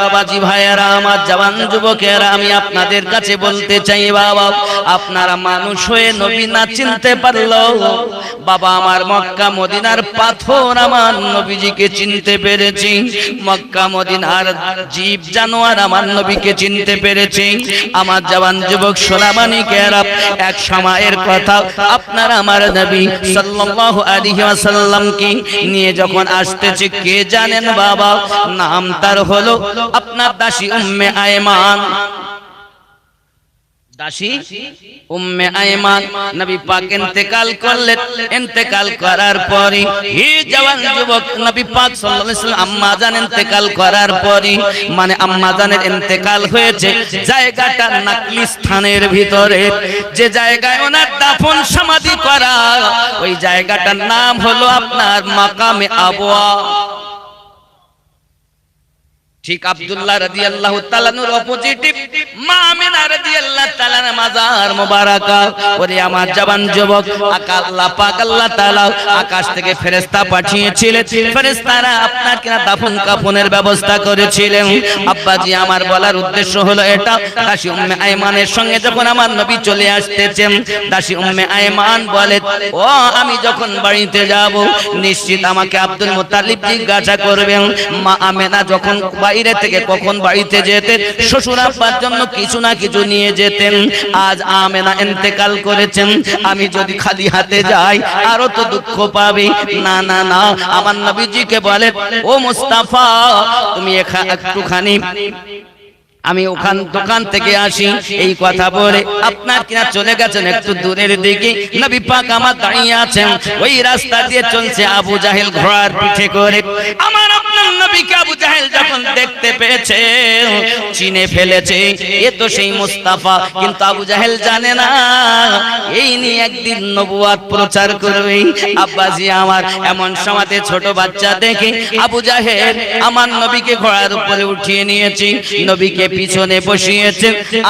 বাবাজি ভাইয়েরা, আমার জওয়ান যুবকেরা, আমি আপনাদের কাছে বলতে চাই বাবা, আপনারা মানুষ হয়ে নবী না চিনতে পারলো, বাবা আমার মক্কা মদিনার পাথর আমার নবীজিকে চিনতে পেরেছি, মক্কা মদিনার জীব জানোয়ার আমার নবীকে চিনতে পেরেছি। আমার জওয়ান যুবক সোনামানিকেরা, এক সময়ের কথা, আপনারা আমার নবী সাল্লাল্লাহু আলাইহি ওয়াসাল্লামকে নিয়ে যখন আসতেছে, কে জানেন বাবা? নাম তার হলো আপনার দাসী উম্মে আয়মান। দাসী উম্মে আয়মান নবী পাক ইন্তেকাল করলেন। ইন্তেকাল করার পরে হে জওয়ান যুবক, নবী পাক সাল্লাল্লাহু আলাইহি ওয়াসাল্লাম আম্মা জান ইন্তেকাল করার পরে, মানে আম্মা জানের ইন্তেকাল হয়েছে জায়গাটা নাকলি স্থানের ভিতরে, যে জায়গায় ওনার দাফন সমাধি করা, ওই জায়গাটার নাম হলো আপনার মাকামে আবওয়া। ঠিক আব্দুল্লাহ রাদিয়াল্লাহু তাআলা নূর অপোজিটে মা আমিনা রাদিয়াল্লাহু তাআলার মাজার মোবারকা। ওরে আমার জওয়ান যুবক, আল্লাহ পাক আল্লাহ তাআলা আকাশ থেকে ফেরেশতা পাঠিয়েছিলেন, ফেরেশতারা আপনার কিনা দাফন কাফনের ব্যবস্থা করেছিলেন। আব্বাজি আমার বলার উদ্দেশ্য হলো এটা, দাসী উম্মে আয়মানের সঙ্গে যখন আমার নবী চলে আসতেছেন, দাসী উম্মে আয়মান বলে, ও আমি যখন বাড়িতে যাব নিশ্চিত আমাকে আব্দুল মুত্তালিব জিজ্ঞাসা করবেন। মা আমিনা যখন বাইরে থেকে কখন বাড়িতে যেতেন, শ্বশুর আব্বার জন্য কিছু না কিছু নিয়ে যেতেন। আজ আমেনা ইন্তেকাল করেছেন, আমি যদি খালি হাতে যাই আরো তো দুঃখ পাবে। না না না, আমার নবীজিকে বলে, ও মুস্তাফা তুমি একটুখানি আমি ওখান দোকান থেকে আসি, এই কথা বলে আপনার কিনা চলে গেছেন একটু দূরের দিকে। নবী পাক আমার দাঁড়িয়ে আছেন, ওই রাস্তা দিয়ে চলছে আবু জাহেল ঘোড়ার পিঠে করে। আমার আপনার নবীকে আবু জাহেল যখন দেখতে পেয়েছে, চিনে ফেলেছে, এ তো সেই মুস্তাফা। কিন্তু আবু জাহেল জানে না এই নিয়ে একদিন নবুয়ত প্রচার করবে। আব্বাজি আমার এমন সময়তে ছোট বাচ্চা দেখে আবু জাহেল আমার নবীকে ঘোড়ার উপরে উঠিয়ে নিয়েছে, নবীকে পিছনে বসিয়েছে,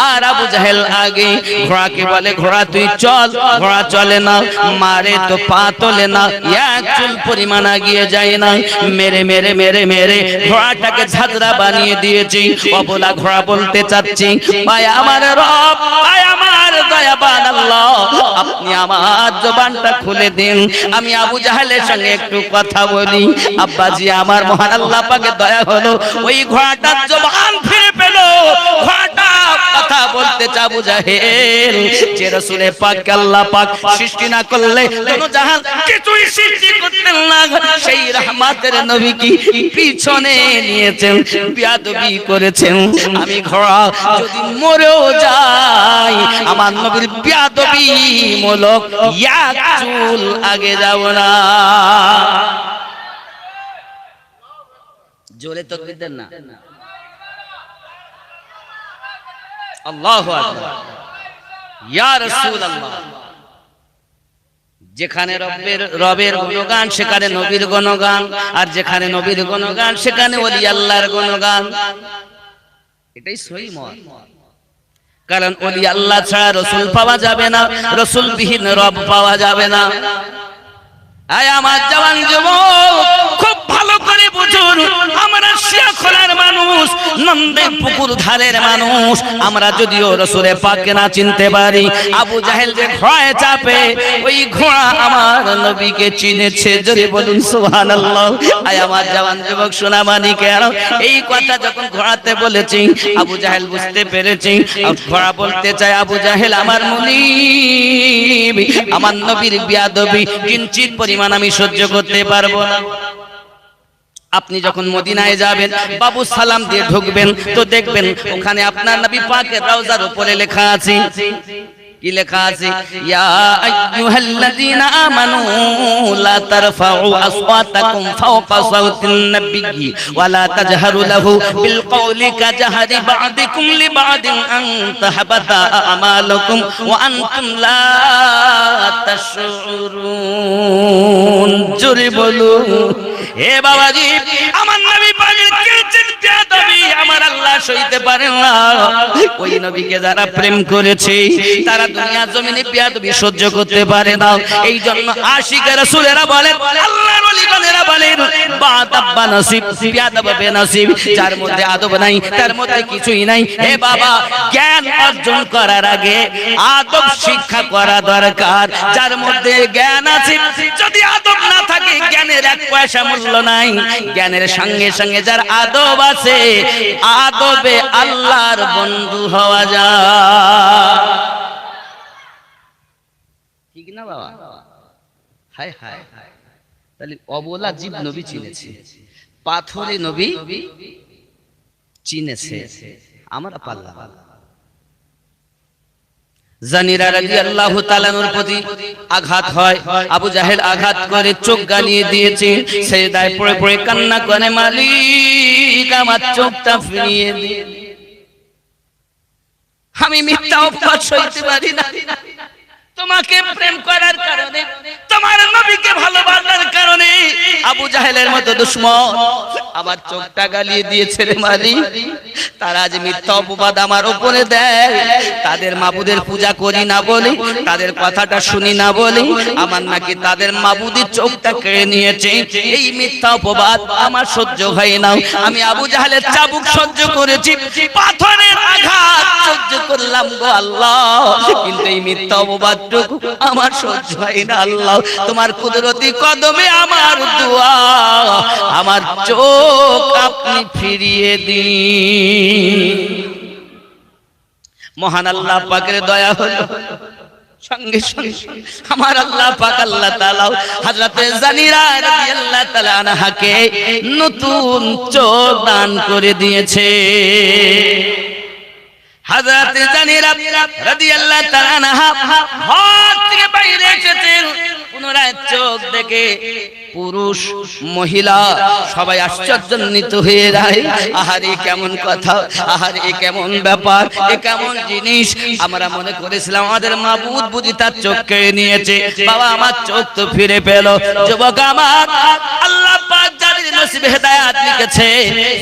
আর আবু জাহেল আগে। ঘোড়াকে বলে, ঘোড়া তুই চল। ঘোড়া চলে না, মারে তো পা তোলে না, এক চুল পরিমাণ আগিয়ে যায় না। মেরে মেরে মেরে মেরে ঘোড়াটাকে ঝাঁঝরা বানিয়ে দিয়েছি। অবলা ঘোড়া বলতে চাচ্ছি, ভাই আমার রব, ভাই আমার দয়াবান আল্লাহ, আপনি আমার জবানটা খুলে দিন, আমি আবু জাহেলের সঙ্গে একটু কথা বলি। আব্বাজি আমার মহান আল্লাহ পাকের দয়া হলো, ওই ঘোড়াটার জবান ফিরে পেল। ঘোড়াটা কথা বলতে চা আবু জাহেল, যে রাসূলে পাক আল্লাহ পাক সৃষ্টি না করলে কোন জাহান কিছুই সৃষ্টি করতেন না, সেই রহমতের নবী কি পিছনে নিয়েছেন, বিয়াদবি করেছেন। আমি ঘোড়া যদি মরেও যাই, আমার নবীর বিয়াদবি মূলক এক চুল আগে যাব না। জোরে তাকবীর দেন না। আল্লাহু আকবার। ইয়া রাসূলুল্লাহ, যেখানে রবের গুণগান সেখানে নবীর গুণগান, আর যেখানে নবীর গুণগান সেখানে ওলি আল্লাহর গুণগান। এটাই সহি মত। কারণ ওলি আল্লাহ ছাড়া রাসূল পাওয়া যাবে না, রাসূল বিহীন রব পাওয়া যাবে না। আয় আমার জওয়ান যুবক, খুব ভালো করে বুঝুন, আমরা শিয়াখলার মানুষ, নন্দে পুকুর ধারের মানুষ। আমরা যদিও রাসূলে পাককে না চিনতে পারি, আবু জাহেল যে ঘোড়ায় চাপে, ওই ঘোড়া আমার নবীকে চিনেছে। যদি বলুন সুবহানাল্লাহ। আয় আমার জওয়ান যুবক সোনামানিকেরা, এই কথা যখন ঘোড়াতে বলেছি, আবু জাহেল বুঝতে পেরেছি। ঘোড়া বলতে চায়, আবু জাহেল আমার মুনিব, আমার নবীর বিয়াদবি কিঞ্চিত পরিমাণ আমি সহ্য করতে পারবো না। আপনি যখন মদিনায় যাবেন, বাবু সালাম দিয়ে ঢুকবেন, তো দেখবেন ওখানে আপনার নবী পাকের রওজার উপরে লেখা আছে। কি লেখা আছে? ইয়া আইয়ুহাল্লাযীনা আমানু লা তারফাউ আসওয়াতাকুম ফাওকা সাওতিন নাবিয়্যি ওয়া লা তাজহারু লাহু বিল কওলি কাজহারি বা'দিকুম লিবা'দিন আন তাহবাতা আমালুকুম ওয়া আনতুম লা তাশউরুন। জোরে বলুন। হে বাবাজি, আমার নবী পাকের কিঞ্চিত বেয়াদবি আমার আমার আল্লাহ সইতে পারেন না। ওই নবীকে যারা প্রেম করেছে তারা দুনিয়া জমিনে বেয়াদবি সহ্য করতে পারে না। এই জন্য আশিকে রাসূলেরা বলেন, আল্লাহর ওলিগণেরা বলেন, বাদাব্বা নসিব, বেয়াদব বেনসিব। যার মধ্যে আদব নাই তার মধ্যে কিছুই নাই। হে বাবা, জ্ঞান অর্জন করার আগে আদব শিক্ষা করা দরকার। যার মধ্যে জ্ঞান আছে, যদি আদব না থাকে জ্ঞানের এক পয়সা মূল্য নাই। জ্ঞানের সঙ্গে সঙ্গে যার আদব আছে, আদবে আল্লাহর বন্ধু হওয়া যায়। ঠিক না বাবা? হায় হায়, তাহলে অবলা জীব নবী চিনেছে, পাথরে নবী চিনেছে, আমরা পাল্লা। জানিরা রাদিয়াল্লাহু তাআলার প্রতি আঘাত হয়, আবু জাহেল আঘাত করে চোখ গালিয়ে দিয়েছে। সেজদায় পড়ে পড়ে কান্না করে, মালিক আমার চোখটা ফিরিয়ে দিন, আমি মিথ্যা অপবাদ সইতে পারি না। তোমাকে প্রেম করার কারণে, তোমার নবীকে ভালোবাসার কারণে আবু জাহেলের মতো দুশমন আমার চোখটা গালিয়ে দিয়েছে রে মালিক। তারা আজ মিথ্যা অপবাদ আমার উপরে দেয়। তাদের মাবুদের পূজা করি না বলি, তাদের কথাটা শুনি না বলি, আমার নাকি তাদের মাবুদের চোখটা কেড়ে নিয়েছে। এই মিথ্যা অপবাদ আমার সহ্য হয় না। আমি আবু জাহেলের চাবুক সহ্য করেছি, পাথরের আঘাত সহ্য করলাম গো আল্লাহ, কিন্তু এই মিথ্যা অপবাদ আমার সহ্য হয় না। আল্লাহ, তোমার কুদরতি কদমে আমার দোয়া, আমার চোখ আপনি ফিরিয়ে দিন। মহান আল্লাহ পাকের দয়া হলো, সঙ্গে সঙ্গে আমার আল্লাহ পাক আল্লাহ তাআলা হযরতে জানিরা রাদিয়াল্লাহু তাআলা আনহাকে নতুন চোখ দান করে দিয়েছে। হযরত জানিরা রাদিয়াল্লাহু তাআলা আনহা ঘর থেকে বাইরে এসেছেন, পুনরায় চোখ দেখে পুরুষ মহিলা সবাই আশ্চর্যান্বিত হয়ে যায়। আহারে কেমন কথা, আহারে কেমন ব্যাপার, এ কেমন জিনিস। আমরা মনে করেছিলাম আমাদের মাবুদ বুঝি তার চোখ কেড়ে নিয়েছে। বাবা, আমার চোখ তো ফিরে পেল। যুবক আমার, আল্লাহ পাক যাদের নসিবে হেদায়েত লিখেছে,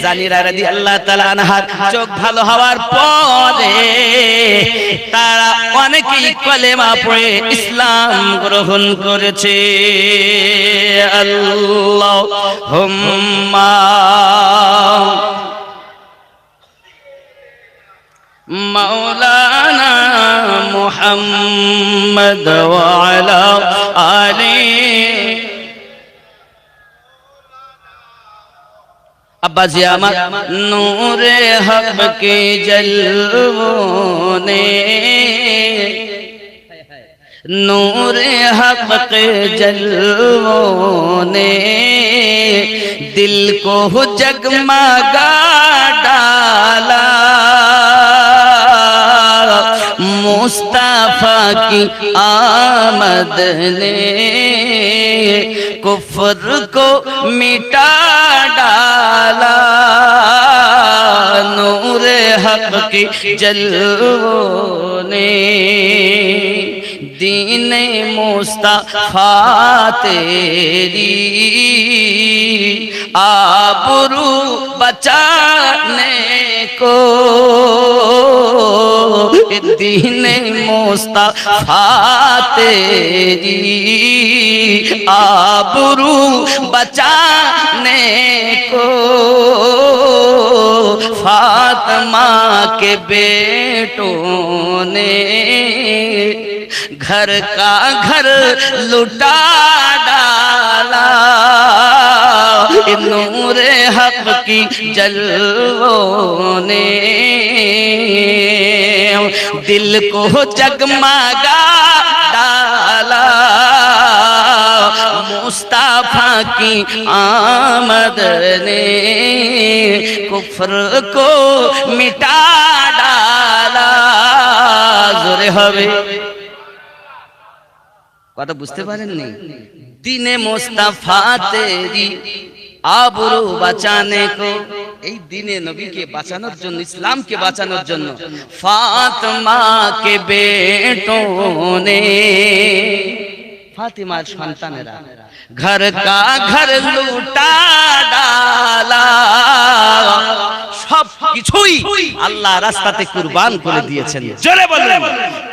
জানিরা রাদিয়াল্লাহু তাআলা আনহার চোখ ভালো হওয়ার পরে তারা অনেকেই কলেমা পড়ে ইসলাম গ্রহণ করেছে। আল্লাহুম্মা মাওলানা মুহাম্মদ ওয়া আলা আলিহি। আব্বাজি আমার, নূরে হক কে জলওনে, नूरे हक के जलवों ने दिल को जगमगा डाला। मुस्तफा की आमद ने कुफ्र को मिटा डाला। नूरे हक की जलवों ने दीन मुस्तफा तेरी आबरू बचाने को, दीन मुस्तफा तेरी आबरू बचाने को फातिमा के बेटों ने घर का घर लुटा डाला। नूरे हक की जलवों ने दिल को जगमगा डाला। मुस्तफा की आमद ने कुफ्र को मिटा डाला। जोरे हवे কথা বুঝতে পারেননি? দিনে মুস্তাফা তেরি আবরু বাঁচানে কো, এই দিনে নবীকে বাঁচানোর জন্য, ইসলামকে বাঁচানোর জন্য ফাতিমা কে বেটোনে, ফাতিমার সন্তানেরা घर का घर लूटा डाला সব কিছুই আল্লাহ রাস্তাতে কুরবান করে দিয়েছেন জোরে বলুন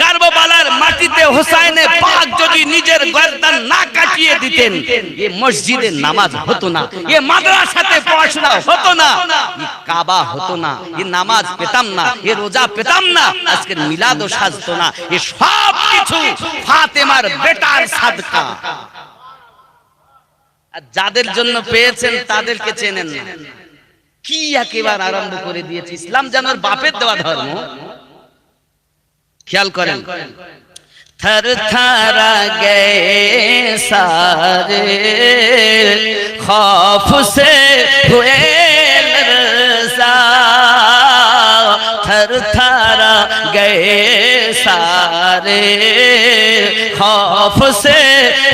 কারবালার মাটিতে হোসেনে পাক যদি নিজের গর্দান না কাটিয়ে দিতেন এই মসজিদে নামাজ হতো না এই মাদ্রাসাতে পড়াশোনা হতো না এই কাবা হতো না এই নামাজ পেতাম না এই রোজা পেতাম না আজকের মিলাদও সাজতো না এই সব কিছু ফাতেমার বেটার সাদকা যাদের জন্য পেয়েছেন তাদেরকে চেনেন না কি একেবারে আরম্ভ করে দিয়েছে ইসলাম যেন বাপের দেওয়া ধর্ম খেয়াল করেন থর থরা গে সারে খৌফ সে হুয়ে লরজা থর থরা গে সারে খৌফ সে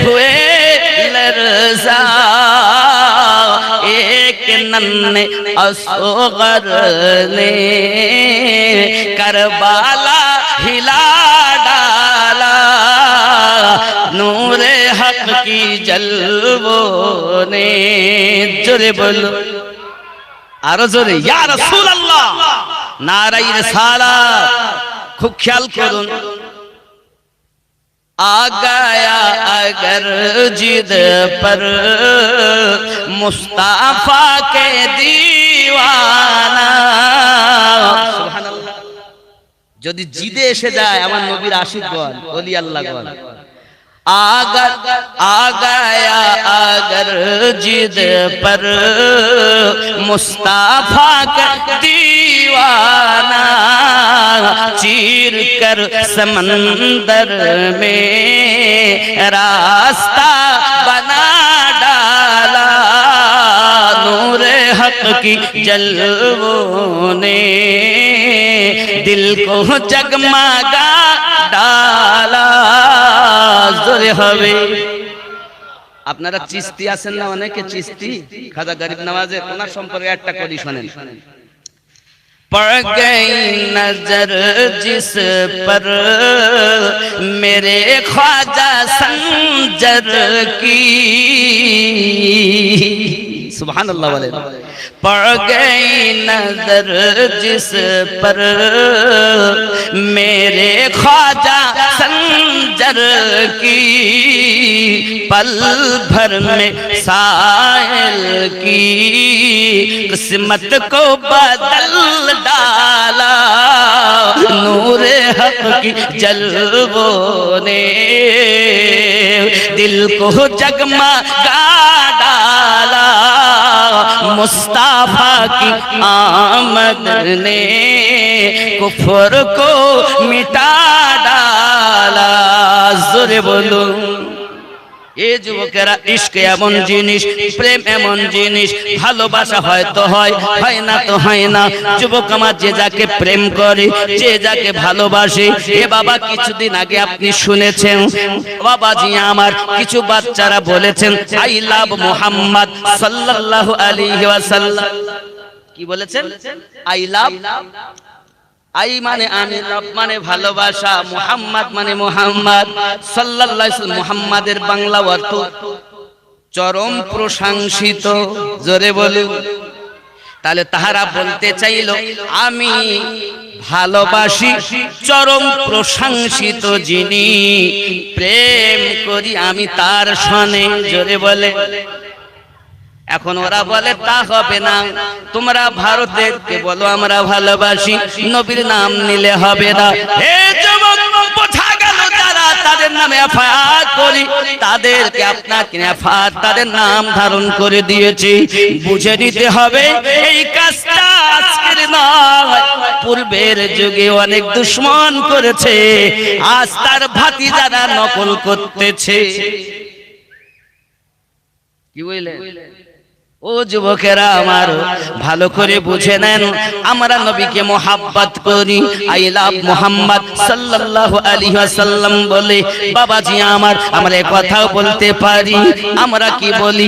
হুয়ে लरज़ा एक नन्हे असग़र ने करबला हिला डाला नूरे हक की जलवों ने जोरे बोलो आरो जोरे या रसूल अल्लाह नाराए रिसालत खूब ख्याल करुन आ गया अगर जिद पर मुस्ताफा के दीवाना सुबहानाल्लाह যদি জিদে এসে যায় আমার নবীর আশিকগণ ওলি আল্লাহগণ आ गया अगर जिद पर मुस्ताफा का दीवाना चीर कर समंदर में रास्ता बना डाला नूरे हक की जलवों ने दिल को जगमगा डाला জোরে হবে আপনারা চিস্তি আছেন না অনেকে চিস্তি খাজা গরিব নওয়াজের ওনার সম্পর্কে একটা কলি শুনেন पड़ गई नजर जिस पर मेरे ख्वाजा संजर की सुभान अल्लाह वाले पड़ गई नजर जिस पर मेरे ख्वाजा संजर की पल भर में साहिल की किस्मत को बदल डाला नूरे हक की जलवों ने दिल को जगमगा डाला मुस्ताफा की आमद ने कुफ्र को मिटा डाला जोरे बोलो এ যুবকেরা ইশক এমন জিনিস প্রেম এমন জিনিস ভালোবাসা হয়তো হয় হয় না তো হয় না যুবক আমার যে যাকে প্রেম করে যে যাকে ভালোবাসে এ বাবা কিছুদিন আগে আপনি শুনেছেন বাবাজি আমার কিছু বাচ্চারা বলেছেন আই লাভ মুহাম্মদ সাল্লাল্লাহু আলাইহি ওয়াসাল্লাম কি বলেছেন আই লাভ আই মানে আমি লাভ মানে ভালোবাসা মুহাম্মদ মানে মুহাম্মদ সাল্লাল্লাহু আলাইহি ওয়াসাল্লাম মুহাম্মাদের বাংলা অর্থ চরম প্রশংসিত জোরে বলুন তাহলে তাহারা বলতে চাইলো আমি ভালোবাসি চরম প্রশংসিত যিনি প্রেম করি আমি তার সনে জোরে বলে এখন ওরা বলে তা হবে না তোমরা ভারতেরকে বলো আমরা ভালোবাসি নবীর নাম নিলে হবে না হে যুবক বোঝা গেল যারা তাদের নামে এফআইআর করি তাদেরকে আপনাকে এফআইআর তাদের নাম ধারণ করে দিয়েছে বুঝে নিতে হবে এই কাজটা আজকের নয় পূর্বের যুগে অনেক দুশমন করেছে আজ তার ভাতিজারা নকল করতেছে কি বলে ও যুবকেরা আমার ভালো করে বুঝে নেন আমরা নবীকে মোহাব্বত করি আই লাভ মুহাম্মদ সাল্লাল্লাহু আলাইহি ওয়াসাল্লাম বলে বাবাজি আমার আমরা এই কথাও বলতে পারি আমরা কি বলি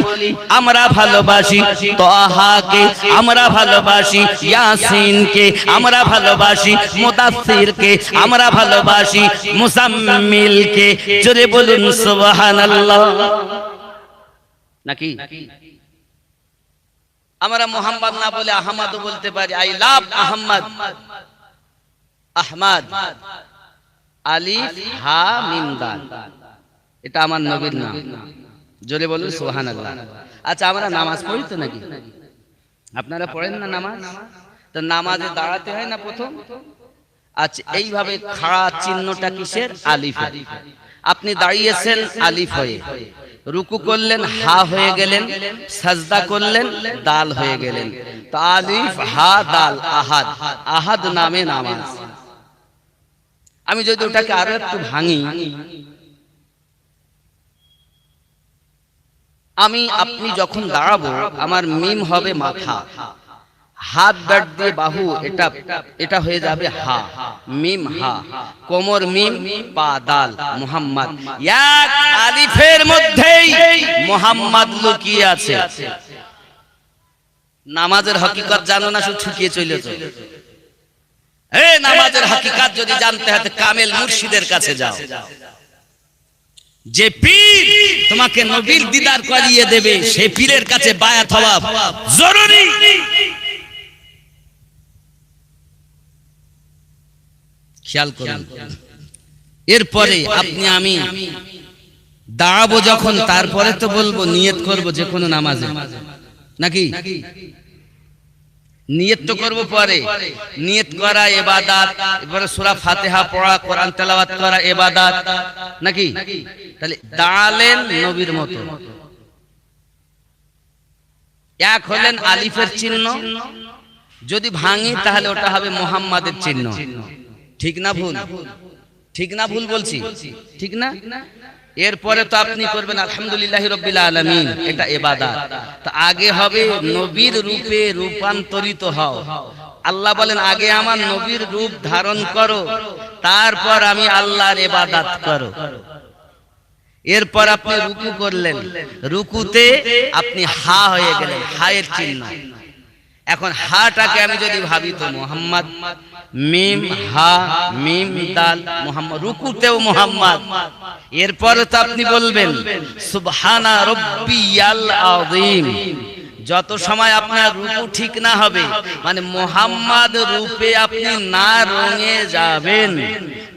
আমরা ভালোবাসি তাহাকে আমরা ভালোবাসি ইয়াসিনকে আমরা ভালোবাসি মুদাসসিরকে আমরা ভালোবাসি মুজাম্মিলকে জোরে বলুন সুবহানাল্লাহ নাকি? আমরা মোহাম্মদ না বলে আহমদও বলতে পারি। আই লাভ আহমদ, আহমদ, আলিফ হা মিম দাল, এটা আমার নবীর নাম। জোরে বলুন সুবহানাল্লাহ। আচ্ছা, আমরা নামাজ পড়ি তো নাকি? আপনারা পড়েন না নামাজ? তো নামাজে দাঁড়াতে হয় না প্রথম? আচ্ছা, এইভাবে খাড়া চিহ্নটা কিসের? আলিফের। আপনি দাঁড়িয়েছেন আলিফ হয়ে, রুকু করলেন হা হয়ে গেলেন, সাজদা করলেন দাল হয়ে গেলেন। তো আলিফ হা দাল আহাদ, আহাদ নামে নামাজ। আমি যদি ওটাকে আরো একটু ভাঙি, আমি আপনি যখন দাঁড়াবো, আমার মিম হবে মাথা, হাত ব্যাট দিয়ে বাহু, এটা হয়ে যাবে হা, মিম হা, কোমর মিম, পা দাল, মুহাম্মদ। এক আলিফের মধ্যেই মুহাম্মদ লুকিয়ে আছে। নামাজের হকিকত জানো না, শুধু ঠুকিয়ে চলেছো। নামাজের হকিকত যদি জানতে হয় কামেল মুর্শিদের কাছে যাও। যে পীর তোমাকে নবীর দিদার করিয়ে দেবে, সেই পীরের কাছে বায়াত হওয়া জরুরি। খেয়াল করুন। এরপরে আপনি আমি দাঁড়াবো যখন, তারপরে তো বলবো নিয়ত করব যে কোনো নামাজে, নাকি? নিয়ত তো করব পরে। নিয়ত করা ইবাদত, এবারে সূরা ফাতিহা পড়া, কোরআন তেলাওয়াত করা ইবাদত, নাকি? তাহলে দাঁড়ালেন নবীর মতো, এক হলেন আলিফের চিহ্ন। যদি ভাঙি তাহলে ওটা হবে মুহাম্মাদের চিহ্ন। ঠিক না ভুল? ঠিক না ভুল বলছি? ঠিক না? এরপরে তো আপনি করবেন আলহামদুলিল্লাহি রাব্বিল আলামিন, এটা ইবাদত। তো আগে হবে নবীর রূপে রূপান্তরিত হও। আল্লাহ বলেন আগে আমার নবীর রূপ ধারণ করো, তারপর আমি আল্লাহর ইবাদত করো। এরপর আপনি রুকু করলেন, রুকুতে আপনি হা হয়ে গেলেন, হায়ের চিহ্ন। এখন হাটাকে আমি যদি ভাবি তো মুহাম্মদ, মিম হা মিম দাল, মুহাম্মদ। রুকুতেও মুহাম্মদ। এরপরে তো আপনি বলবেন সুবহানা রাব্বিয়াল আযীম। যত সময় আপনার রুকু ঠিক না হবে, মানে মুহাম্মদ রূপে আপনি না রঙে যাবেন,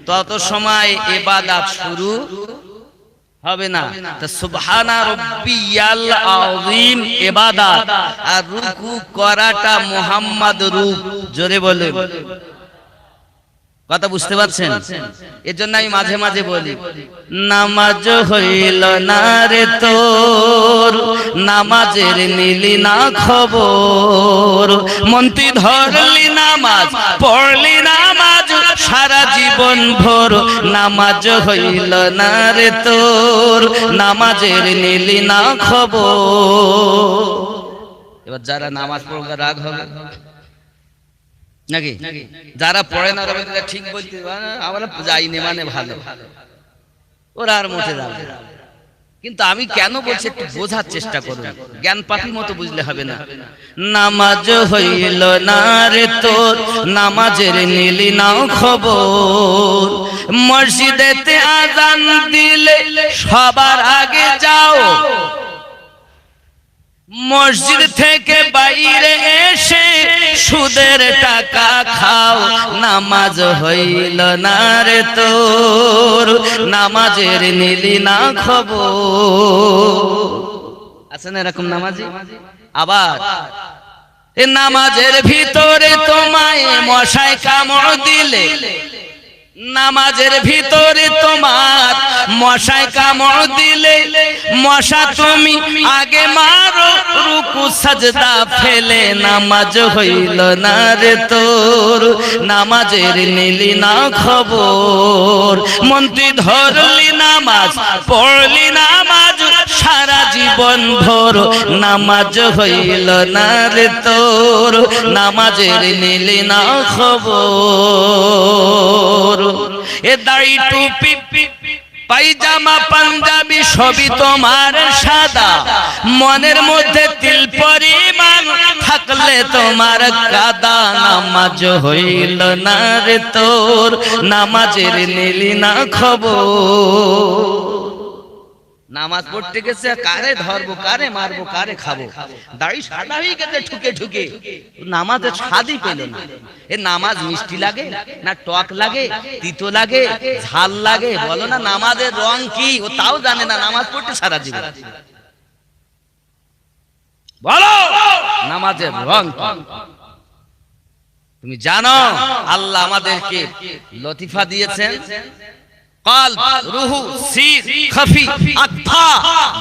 তত সময় ইবাদত শুরু হবে না। তো সুবহানা রাব্বিয়াল আযীম ইবাদত, আর রুকু করাটা মুহাম্মদ রূপ। জোরে বলেন, কথা বুঝতে পারছেন? এর জন্য আমি মাঝে মাঝে বলি, নামাজ হইল না রে তোর, নামাজের নিলি না খবর, মন্ত্রী ধরলি নামাজ, পড়লি নামাজ সারা জীবন ভোর, নামাজ হইল না রে তোর, নামাজের নিলি না খবর। এবার যারা নামাজ পড়বে রাগ হবে নাকি? যারা পড়ে না রবীন্দ্র ঠিক বলতে আমরা যাইনি মানে ভালো, ওরা আর মোটে যাবে। কিন্তু আমি কেন বলছি একটু বোঝার চেষ্টা করুন, জ্ঞান পাপি মতো বুঝলে হবে না। নামাজ হইল না রে তোর, নামাজের নিলি না খবর, মসজিদেতে আযান দিলে সবার আগে যাও, মসজিদ থেকে বাইরে এসে সুদের টাকা খাও, নামাজ হইল না রে তোর, নামাজের নিলি না খবর। আছে না এরকম নামাজি? আবার এ নামাজের ভিতরে তোমায় মশায় কামড় দিলে, নামাজের ভিতরে তোমার মশায় কামড় দিলে, মশা তুমি আগে মারো, রুকু সাজদা ফেলে, নামাজ হইল না রে তোর, নামাজের নিলি না খবর, মন্ত্রী ধরলি নামাজ, পড়লি নামাজ সারা জীবন ভোর, নামাজ হইল না রে তোর, নামাজের নিলি না খবর। এ দাড়ি টুপি পায়জামা পাঞ্জাবি সবই তোমার সাদা, মনের মধ্যে তিল পরিমাণ থাকলে তোমার কাদা, নামাজ হইল না রে তোর, নামাজের নিলি না খবর। নামাজ পড়তে গেছে, কারে ধরবো, কারে মারবো, কারে খাবো, দাড়ি সাদা হয়ে গেছে ঠুকে ঠুকে, নামাজের স্বাদই পেল না। এ নামাজ মিষ্টি লাগে না টক লাগে, তিতো লাগে, ঝাল লাগে? বলো না, নামাজের রং কি ও তাও জানে না, নামাজ পড়তে সারা জীবন। বলো নামাজের রং কি? তুমি জানো আল্লাহ আমাদেরকে লতিফা দিয়েছেন, কলব, রূহ, সির, খফি, আকফা।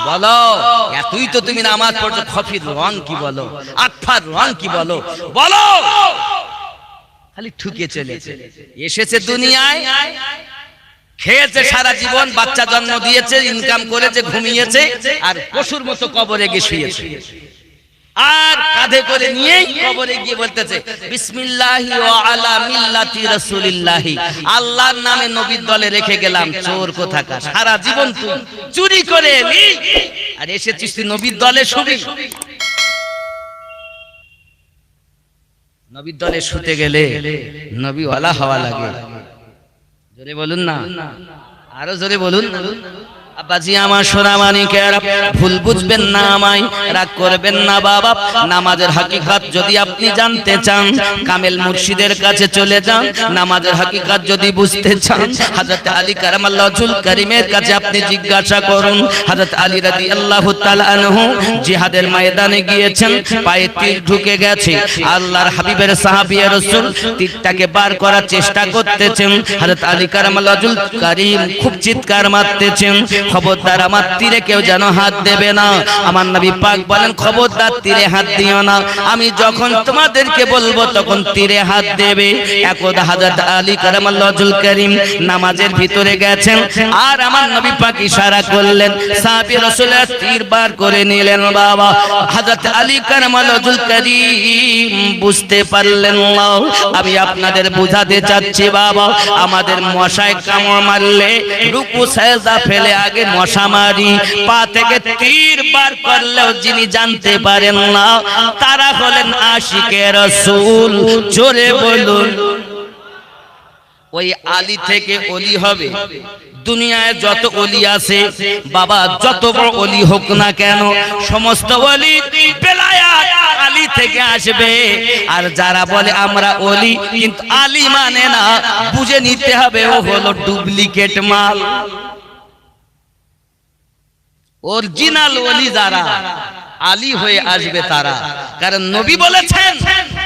বলো এতই তো তুমি নামাজ পড়ছো, খফির রং কি বলো, আকফার রং কি বলো? বলো। খালি ঠুকে চলেছে, এসেছে দুনিয়ায়, খেয়েছে সারা জীবন, বাচ্চা জন্ম দিয়েছে, ইনকাম করেছে, ঘুমিয়েছে, আর পশুর মতো কবরে গিয়ে শুয়েছে। আর কাঁধে করে নিয়েই কবরে গিয়ে বলতেছে বিসমিল্লাহি ওয়া আলা মিল্লাতি রাসূলিল্লাহি, আল্লাহর নামে নবীর দলে রেখে গেলাম। চোর কোথাকার, সারা জীবন তুই চুরি করে এলি আর এসেছিস তুই নবীর দলে শুবি। নবীর দলে শুতে গেলে নবী ওয়ালা হওয়া লাগে। জোরে বলুন না, আরো জোরে বলুন। আব্বাজি আমার সোনা মানিকেরা, ভুল বুঝবেন না, আমায় রাগ করবেন না বাবা। নামাজের হাকিকত যদি আপনি জানতে চান, কামেল মুর্শিদের কাছে চলে যান। নামাজের হাকিকত যদি বুঝতে চান, হযরত আলী কারামাল্লাহুল কারীমের কাছে আপনি জিজ্ঞাসা করুন। হযরত আলী রাদিয়াল্লাহু তাআলা আনহু জিহাদের ময়দানে গিয়েছেন, পায়ে তীর ঢুকে গেছে। আল্লাহর হাবিবের সাহাবী রাসূল তীরটাকে বার করার চেষ্টা করতেছেন। হযরত আলী কারামাল্লাহুল কারীম খুব চিৎকার মারতেছেন, খবরদার আমার তীরে কেউ যেন হাত দেবে না। আমার নবী পাক বলেন, খবরদার তীরে হাত দিও না, আমি যখন তোমাদেরকে বলবো তখন তীরে হাত দেবে। একদা হযরত আলী কারামাল্লাহুল কারীম নামাজের ভিতরে গেছেন, আর আমার নবী পাক ইশারা করলেন, সাহাবী রাসূলের তীর বার করে নিলেন। বাবা হযরত আলী কারামাল্লাহুল কারীম বুঝতে পারলেন না। আমি আপনাদের বোঝাতে চাচ্ছি বাবা, আমাদের মশায় কামড় মারলে রুকু সেজদা ফেলে আগে মশা মারি, পা থেকে তীর বার করলেও যিনি জানতে পারেন না তারা হলেন আশিকে রাসূল। জোরে বলুন। ওই আলী থেকে ওলি হবে। দুনিয়ায় যত ওলি আছে বাবা, যত বড় ওলি হোক না কেন, সমস্ত ওলি বেলায়াত আলী থেকে আসবে। আর যারা বলে আমরা ওলি কিন্তু আলী মানে না, বুঝে নিতে হবে ও হলো ডুপ্লিকেট মাল। অরিজিনাল ওলি যারা আলী হয়ে আসবে তারা, কারণ নবী বলেছেন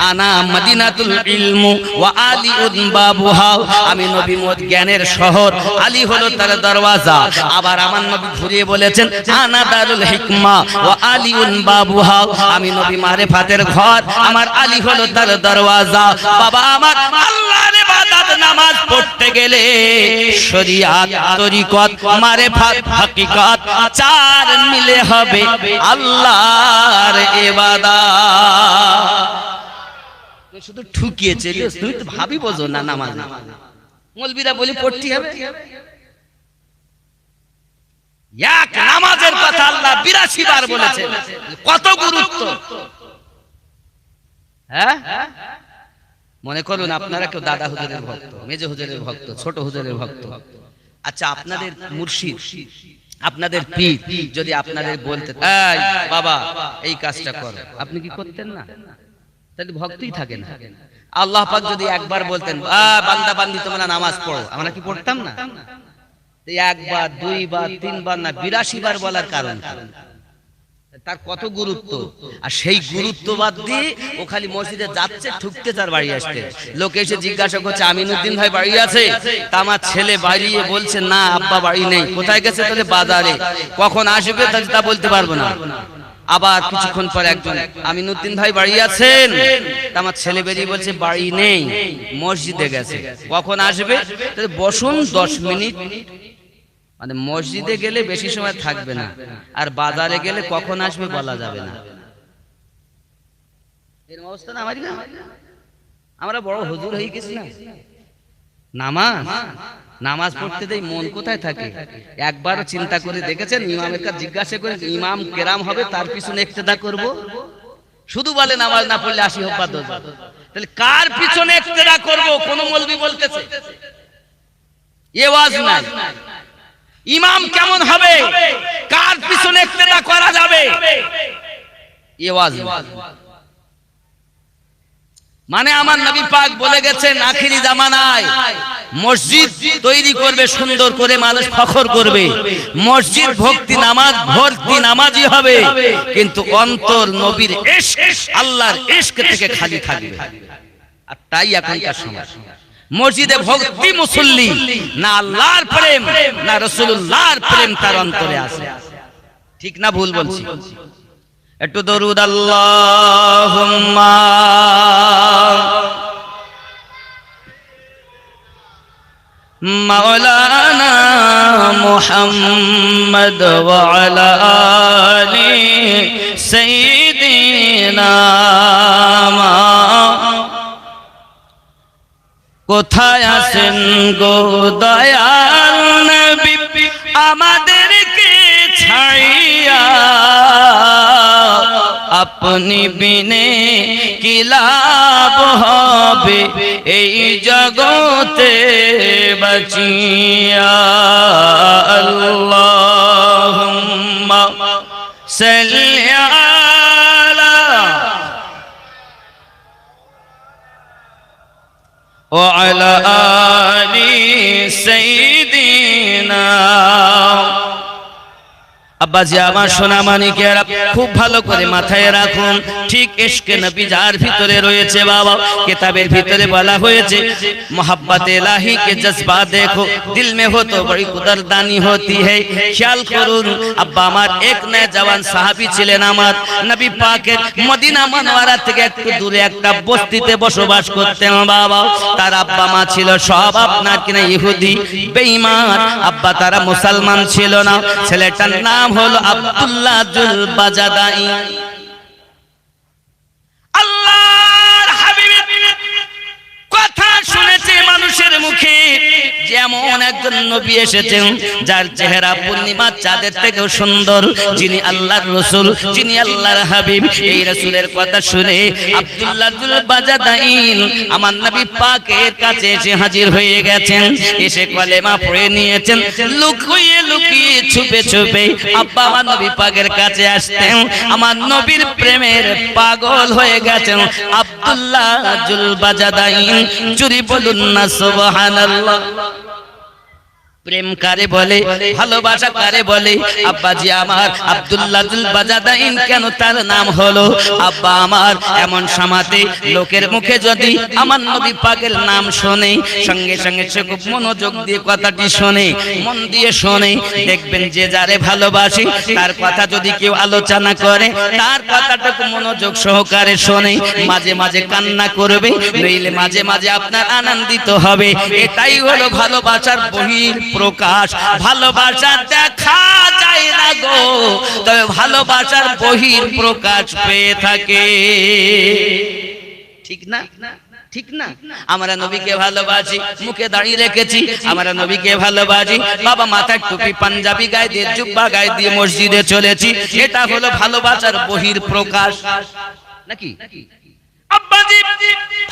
আনা মদিনাতুল ইলমু ওয়া আলিউন বাবুহা, আমি নবী মোদ জ্ঞানের শহর, আলী হলো তার দরওয়াজা। আবার আমার নবী ঘুরিয়ে বলেছেন আনা দারুল হিকমা ওয়া আলিউন বাবুহা, আমি নবী মারিফাতের ঘর, আমার আলী হলো তার দরওয়াজা। বাবা আমার আল্লাহর ইবাদত নামাজ পড়তে গেলে শরিয়াত, তরিকত, মারিফাত, হাকিকত চার মিলে হবে আল্লাহর ইবাদত। শুধু ঠুকিয়েছে, তুমি তো ভাবি বোঝো না নামাজ। মৌলবীরা বলি পড়তে হবে। এক নামাজের কথা আল্লাহ ৮২ বার বলেছেন, কত গুরুত্ব। হ্যাঁ, মনে করুন আপনারা কেউ দাদা হুজুরের ভক্ত, মেজো হুজুরের ভক্ত, ছোট হুজুরের ভক্ত। আচ্ছা, আপনাদের মুর্শিদ, আপনাদের পীর যদি আপনাদের বলতেন এই বাবা এই কাজটা কর, আপনি কি করতেন না? তাহলে ভক্তই থাকে না। আল্লাহ পাক যদি একবার বলতেন বান্দা বান্দি তোমরা নামাজ পড়ো, আমরা কি পড়তাম না? একবার, দুইবার, তিনবার না ৮২ বার বলার কারণ তার কত গুরুত্ব। আর সেই গুরুত্ব বাদ দিয়ে ও খালি মসজিদে যাচ্ছে, ঠুকতে, তার বাড়ি আসতে। লোক এসে জিজ্ঞাসা করছে আমিনুদ্দিন ভাই বাড়ি আছে? তা আমার ছেলে বাড়িয়ে বলছে না আব্বা বাড়ি নেই। কোথায় গেছে? তাহলে বাজারে। কখন আসবে তা বলতে পারবো না। আবার কিছুক্ষণ পর একজন আমিনুদ্দিন ভাই বাড়ি আছেন? আমার ছেলে বেরিয়ে বলছে বাড়ি নেই, মসজিদে গেছে। কখন আসবে? বসুন ১০ মিনিট। মানে মসজিদে গেলে বেশি সময় থাকবে না, আর বাজারে গেলে কখন আসবে বলা যাবে না। এর অবস্থা না আমারই না? আমরা বড় হুজুর হয়ে গেছি না। নামাজ পড়তে দেই, মন কোথায় থাকে? একবারও চিন্তা করে দেখেছেন? ইমামের কাছে জিজ্ঞাসা করে ইমাম কেরাম হবে তার পিছনে ইক্তেদা করব? শুধু বলে নামাজ না পড়লে ৮০ হোক বা ১০ হোক। তাহলে কার পিছনে ইক্তেদা করব? কোন মৌলবি বলতেছে এ ওয়াজ নাই। ইমাম কেমন হবে, কার পিছনে ইক্তেদা করা যাবে, এ ওয়াজিব। মানে আমার নবী পাক বলে গেছেন আখিরি জামানায় মসজিদ তৈরি করবে সুন্দর করে, মানুষ ফখর করবে, মসজিদ ভক্তি নামাজ ভর্তি নামাজি হবে, কিন্তু অন্তর নবীর ইশক আল্লাহর ইশক থেকে খালি থাকবে। আর তাই এখনকার সময় মসজিদে ভক্তি মুসল্লি না আল্লাহর প্রেম না রাসূলুল্লাহর প্রেম তার অন্তরে আছে। ঠিক না ভুল বলছি? একটু দরুদ আল্লাহুম্মা মাওলানা মুহাম্মদ ওয়া আলা আলি সাইয়্যিদিনা। কোথায় আছেন গো দয়াল নবী আমাদেরকে ছাইয়া, আপনি বিনে কি লাভ হবে এই জগতে বাঁচিয়া। আল্লাহুম্মা সাল্লি আলা ওয়া আলা আলি সাইয়্যিদিনা। আব্বাজি আমার সোনা মানিকেরা খুব ভালো করে মাথায় রাখুন, ঠিক ইশকে নবী যার ভিতরে রয়েছে বাবা, কিতাবের ভিতরে বলা হয়েছে मोहब्बत इलाही के जज्बा देखो दिल में हो तो बड़ी कुदरदानी होती है। খেয়াল করুন আব্বা আমার এক নয় জওয়ান সাহাবী ছিলেন, আমার নবী পাকের মদিনা মুনওয়ারা থেকে একটু দূরে একটা বস্তিতে বসবাস করতেন বাবা। তার আব্বা মা ছিল সব আপনার কিনা ইহুদি বেঈমান, আব্বা তারা মুসলমান ছিল না। ছেলেটার নাম হলো আব্দুল্লাহ জুল বাজাদাই। আল্লাহর হাবিব কথা শুনেছে মানুষের মুখে, যেমন একজন নবী এসেছেন যার চেহারা পূর্ণিমার চাঁদের থেকেও সুন্দর, যিনি আল্লাহর রাসূল, যিনি আল্লাহর হাবিব। এই রাসূলের কথা শুনে আব্দুল্লাহ জুল বাজাদাইন আমার নবী পাকের কাছে এসে হাজির হয়ে গেছেন, এসে কলেমা পড়ে নিয়েছেন। লুকিয়ে লুকিয়ে ছুপে ছুপে আব্বা আমার নবী পাকের কাছে আসতেন, আমার নবীর প্রেমের পাগল হয়ে গেছেন আব্দুল্লাহ জুল বাজাদাইন। চুরি বলুন না সুবহানাল্লাহ। প্রেম কারে বলে, ভালোবাসা কারে বলে? আব্বাজি আমার আব্দুল্লাহ জুল বাজাদাইন কেন তার নাম হলো আব্বা আমার? এমন সমাতে লোকের মুখে যদি আমার নবী পাকের নাম শোনে, সঙ্গে সঙ্গে সে খুব মনোযোগ দিয়ে কথাটি শোনে, মন দিয়ে শোনে, দেখবেন যে যারে ভালোবাসে তার কথা যদি কেউ আলোচনা করে তার কথাটুকু মনোযোগ সহকারে শোনে, মাঝে মাঝে কান্না করবে, নইলে মাঝে মাঝে আপনার আনন্দিত হবে। এটাই হলো ভালোবাসার বহির প্রকাশ। ভালোবাসা দেখা যায় না গো, তবে ভালোবাসার বহির প্রকাশ পেয়ে থাকে। ঠিক না? ঠিক না? আমরা নবীকে ভালোবাসি, মুখে দাঁড়িয়ে রেখেছি, আমরা নবীকে ভালোবাসি, বাবা মাথায় টুপি পাঞ্জাবি গায়ে দিয়ে জুব্বা গায়ে দিয়ে মসজিদে চলেছি, এটা হলো ভালোবাসার বহির প্রকাশ নাকি? আব্বাজি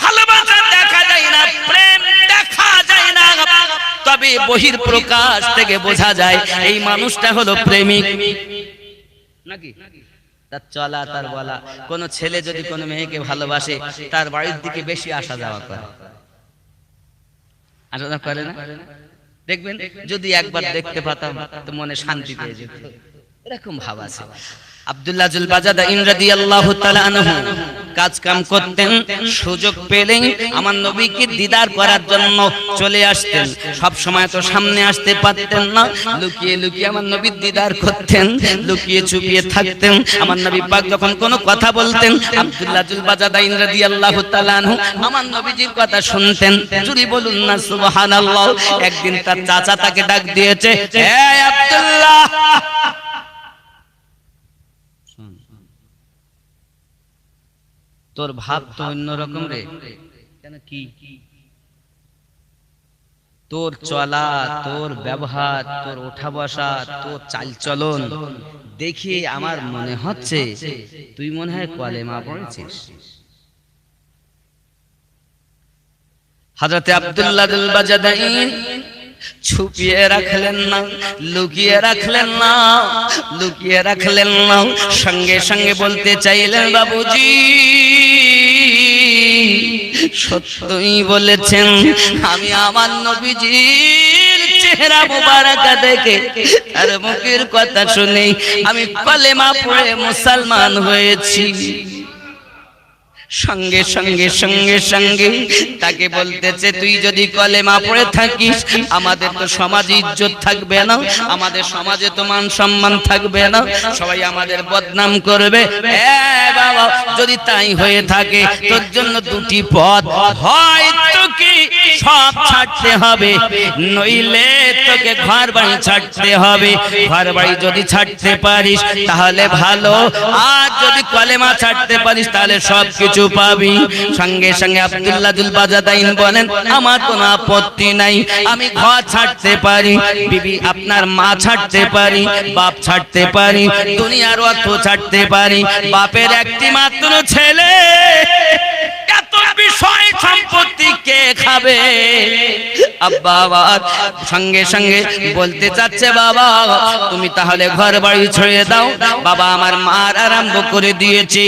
ভালোবাসা দেখা যায় না, প্রেম দেখা যায় না, তবে বহির প্রকাশ থেকে বোঝা যায় এই মানুষটা হলো প্রেমিক নাকি? তার চলা তার বলা। কোন ছেলে যদি কোনো মেয়েকে ভালোবাসে তার বাড়ির দিকে বেশি আসা যাওয়া করে, আসা যাওয়া করে না? দেখবেন যদি একবার দেখতে পেতাম তো মনে শান্তি পেয়ে যেত, এরকম ভাব আছে। আব্দুল্লাহ জুল বাজাদাইন রাদিয়াল্লাহু তাআলা আনহু কাজ কাম করতেন, সুযোগ পেলেই আমার নবীকে দিদার করার জন্য চলে আসতেন। সব সময় তো সামনে আসতে পারতেন না, লুকিয়ে লুকিয়ে আমার নবীর দিদার করতেন, লুকিয়ে চুপিয়ে থাকতেন। আমার নবী পাক যখন কোনো কথা বলতেন আব্দুল্লাহ জুল বাজাদাইন রাদিয়াল্লাহু তাআলা আনহু আমার নবীজির কথা শুনতেন। জুরি বলুন না সুবহানাল্লাহ। একদিন তার চাচা তাকে ডাক দিয়েছে, হে আব্দুল্লাহ, তোর ভাব তো অন্যরকম রে, কেন কি? তোর চলা, তোর ব্যবহার, তোর ওঠা বসা, তোর চালচলন দেখে আমার মনে হচ্ছে তুই মনে হয় কলেমা পড়েছিস। হযরত আব্দুল্লাহ জুল বাজাদাইন छुपिए रखलें ना, लुकिए रखलें ना, लुकिए रखलें ना, संगे संगे बोलते चाइलें बाबूजी সত্যই বলেছেন আমি আমার নবীজির চেহারা মুবারক দেখে তার মুখের কথা শুনে আমি কলেমা পড়ে মুসলমান হয়েছি। সঙ্গে সঙ্গে সঙ্গে সঙ্গে তাকে বলতেছে তুই যদি কলেমা পড়ে থাকিস আমাদের তো সমাজে ইজ্জত থাকবে না, আমাদের সমাজে তো মান সম্মান থাকবে না, সবাই আমাদের বদনাম করবে। বাবা যদি তাই হয়ে থাকে তোর জন্য দুটি পথ, হয় তোকে সব ছাড়তে হবে নইলে তোকে ঘর বাড়ি ছাড়তে হবে। ঘর বাড়ি যদি ছাড়তে পারিস তাহলে ভালো, আর যদি কলেমা ছাড়তে পারিস তাহলে সব কিছু পাবি। সঙ্গে সঙ্গে আব্দুল্লাহ দুল বাজাদাইন বলেন আমার কোনো আপত্তি নাই, আমি ঘর ছাড়তে পারি, বিবি আপনার মা ছাড়তে পারি, বাপ ছাড়তে পারি, দুনিয়ার অর্থ ছাড়তে পারি, বাপের একটি মাত্র ছেলে, এত বিষয় সম্পত্তি কে খাবে? আব্বা আবার সঙ্গে সঙ্গে বলতে চাচ্ছে বাবা তুমি তাহলে ঘর বাড়ি ছেড়ে দাও। বাবা আমার মার আরম্ভ করে দিয়েছে,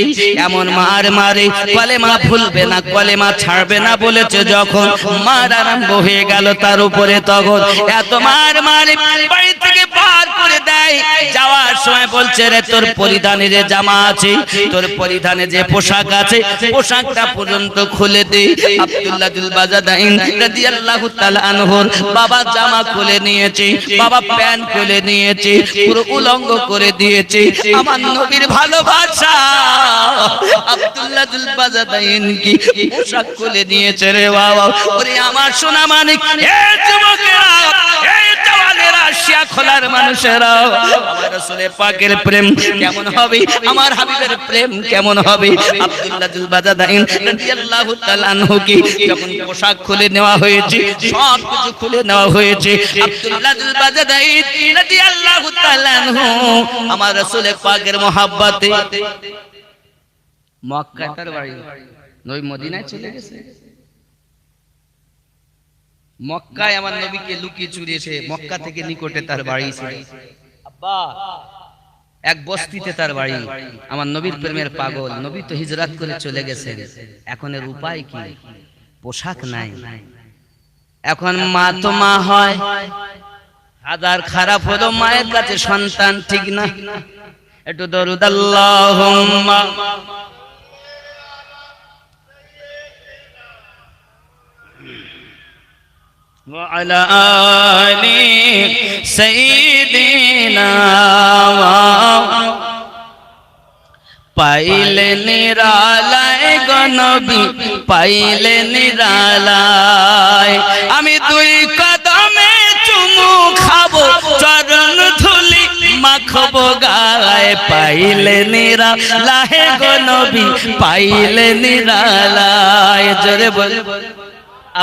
এমন মার মারে কলেমা ভুলবে না, কলেমা ছাড়বে না বলেছে, যখন মার আরম্ভ হয়ে গেল তার উপরে তখন এত মার মারে বাড়ি থেকে বার করে দেয়। যাওয়ার সময় বলছে রে তোর পরিধানে যে জামা আছে, তোর পরিধানে যে পোশাক আছে, পোশাকটা পর্যন্ত খুলে দে। আব্দুল্লাহ দুল বাজাদাইন রাদিয়াল্লাহু তাআলা আনহুর বাবা জামা খুলে নিয়েছে, বাবা প্যান্ট খুলে নিয়েছে, পুরো উলঙ্গ করে দিয়েছে। আমার নবীর ভালোবাসা আব্দুল্লাহ দুল বাজাদাইন কি পোশাক খুলে নিয়েছে রে বাবা। ওরে আমার সোনা মানিক, এ যুবকেরা, এ জওয়ানেরা, শিয়া খোলার মানুষেরা, আমার রাসূলের পাকের প্রেম কেমন হবে, আমার হাবিবের প্রেম কেমন হবে? আব্দুল্লাহ দুল বাজাদাইন রাদিয়াল্লাহু তাআলা আনহু কি যখন পোশাক খুলে নেওয়া হয়েছে, সব কিছু খুলে নেওয়া হয়েছে, আব্দুল্লাহ দুল বাজাদাইন রাদিয়াল্লাহু তাআলা আনহু আমার রাসূলের পাকের মহব্বতে মক্কা তার বাড়ি নবী মদিনায় চলে গেছে। মক্কায় আমার নবীকে লুকিয়ে চুরিয়েছে, মক্কা থেকে নিকটে তার বাড়ি ছিল। আব্বা এক বস্তিতে তার বাড়ি। আমার নবীর প্রেমের পাগল, নবী তো হিজরত করে চলে গেছেন, এখন এর উপায় কি? পোশাক নাই। এখন মা তো মা হয়, হাজার খারাপ হলো মায়ের কাছে সন্তান, ঠিক না? একটু দরুদ আল্লাহুম্মা ওয়া আলা আলি সাইয়্যিদিনা পাইলে নিরালায় গো নবী, পাইলে নিরালায় আমি দুই কদমে চুমু খাবো, চরণ ধুলি মাখবো গায়ে, পাইলে নিরালায় গো নবী, পাইলে নিরালায়। জোরে বল।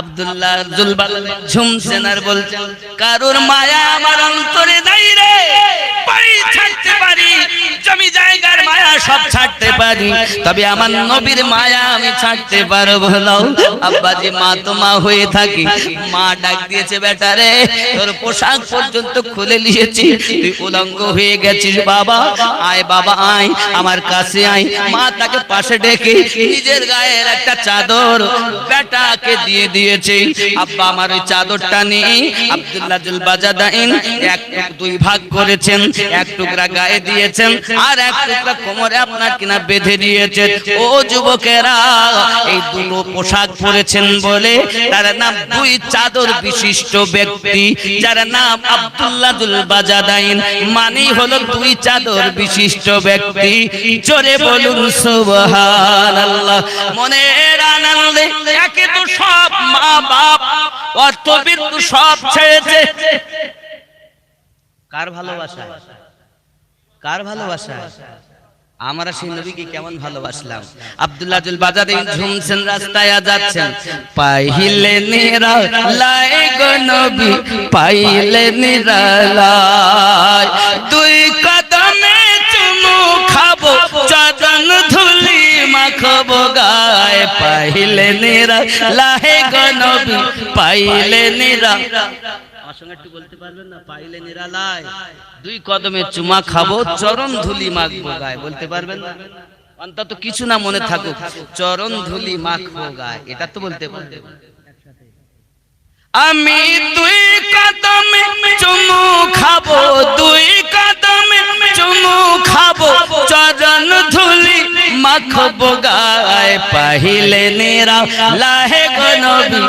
আব্দুল্লাহ দুল বাজাদাইন ঝুমছেন আর বলছেন কারুর মায়া আমার অন্তরে নাই রে, বাড়ি ছাড়তে পারি, জমি জায়গার মায়া সব ছাড়তে পারি, তবে আমার নবীর মায়া আমি ছাড়তে পারবো না। আব্বাজি মা তো মা হয়ে থাকি, মা ডাক দিয়েছে বেটা রে তোর পোশাক পর্যন্ত খুলে নিয়েছি, তুই উলঙ্গ হয়ে গেছিস, বাবা আয়, বাবা আয় আমার কাছে আয়। মা তাকে পাশে ডেকে নিজের গায়ের একটা চাদর বেটাকে দিয়ে দিয়েছে। আব্বা আমার ওই চাদরটা নিয়ে আব্দুল্লাহ দুল বাজাদাইন এক দুই ভাগ করেছেন, এক টুকরা গায়ে দিয়েছেন আর এক টুকরা কোমরে আপনার কিনা বেঁধে দিয়েছেন। ও যুবকেরা, এই দুটো পোশাক পরেছেন বলে তার নাম দুই চাদর বিশিষ্ট ব্যক্তি, যার নাম আব্দুল্লাহ দুল বাজাদাইন, মানে হলো দুই চাদর বিশিষ্ট ব্যক্তি। জোরে বলুন সুবহানাল্লাহ। মনের আনন্দে একে তো সব মা বাপ অর্থবিত্ত সব ছেড়েছে, কার ভালোবাসা, কার ভালোবাসা? আমরা সেই নবীকে কেমন ভালোবাসলাম। আব্দুল্লাহ দুল বাজাদাইন ঝুমছেন, রাস্তায় যাচ্ছেন, পাইলে নিরালায় গো নবী, পাইলে নিরালায় দুই কদমে চুমু খাবো, চরণ ধুলি মাখবো গায়ে, পাইলে নিরালায় গো নবী, পাইলে নিরালায়। আমার সঙ্গে একটু বলতে পারবেন না? পাইলে নিরালায় দুই কদমে চুমা খাবো, চরণ ধুলি মাখবো গায়ে। বলতে পারবেন না? অন্তত কিছু না মনে থাকুক, চরণ ধুলি মাখবো গায়ে, এটা তো বলতে পারবেন। আমি দুই কদমে চুমু খাবো, দুই কদমে চুমু খাবো, চরণ ধুলি মাখবো গায়ে, পাইলে নিরালায় গো নবী।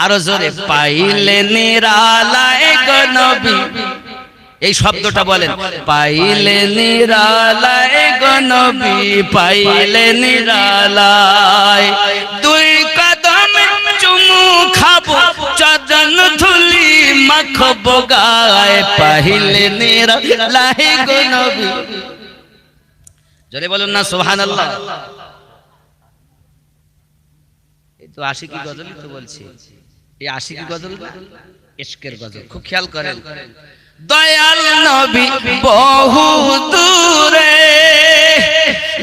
আরো জোরে, পাইলে নিরালায় গো নবী। এই শব্দটা বলেন, পাইলে নিরালায় গো নবী, পাইলে নিরালায়। দুই কদমে চুমু খাবো, চরণ ধুলি মাখবো গায়ে, পাইলে নিরালায় গো নবী। জোরে বলুন না সুবহানাল্লাহ। এই তো আশিকি গজলই তো বলছি। এই আশিকি গজল ইশকের গজল, খুব খেয়াল করেন। দয়াল নবী বহু দূরে,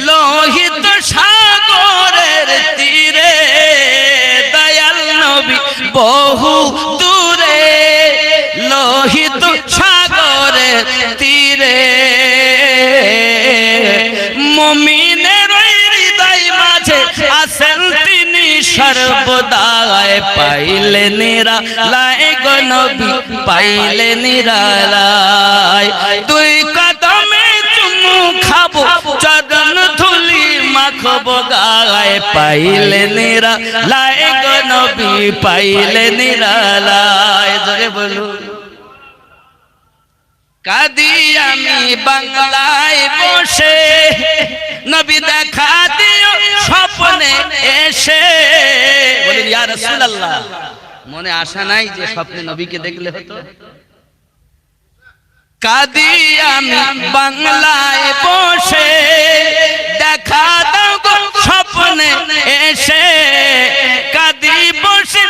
লোহিত সাগরের তীরে, দয়াল নবী বহু দূরে, লোহিত সাগরের তীরে, মুমিনের হৃদয় মাঝে আছেন তিনি সর্বদায়, পাইলে নিরালায় গো নবী, পাইলে নিরালায়। দুই কদমে চুমু খাবো, চরণ ধুলি মাখবো গায়ে, পাইলে নিরালায় গো নবী, পাইলে নিরালায়। জোরে বলুন। কাঁদি আমি বাংলায় বসে, নবী দেখা দিও স্বপ্নে এসে। বলেন ইয়া রাসূলুল্লাহ, মনে আশা নাই যে স্বপ্নে নবীকে দেখলে হতো? কাঁদি আমি বাংলায় বসে, দেখা দাও গো স্বপ্নে এসে, কাঁদি বসে,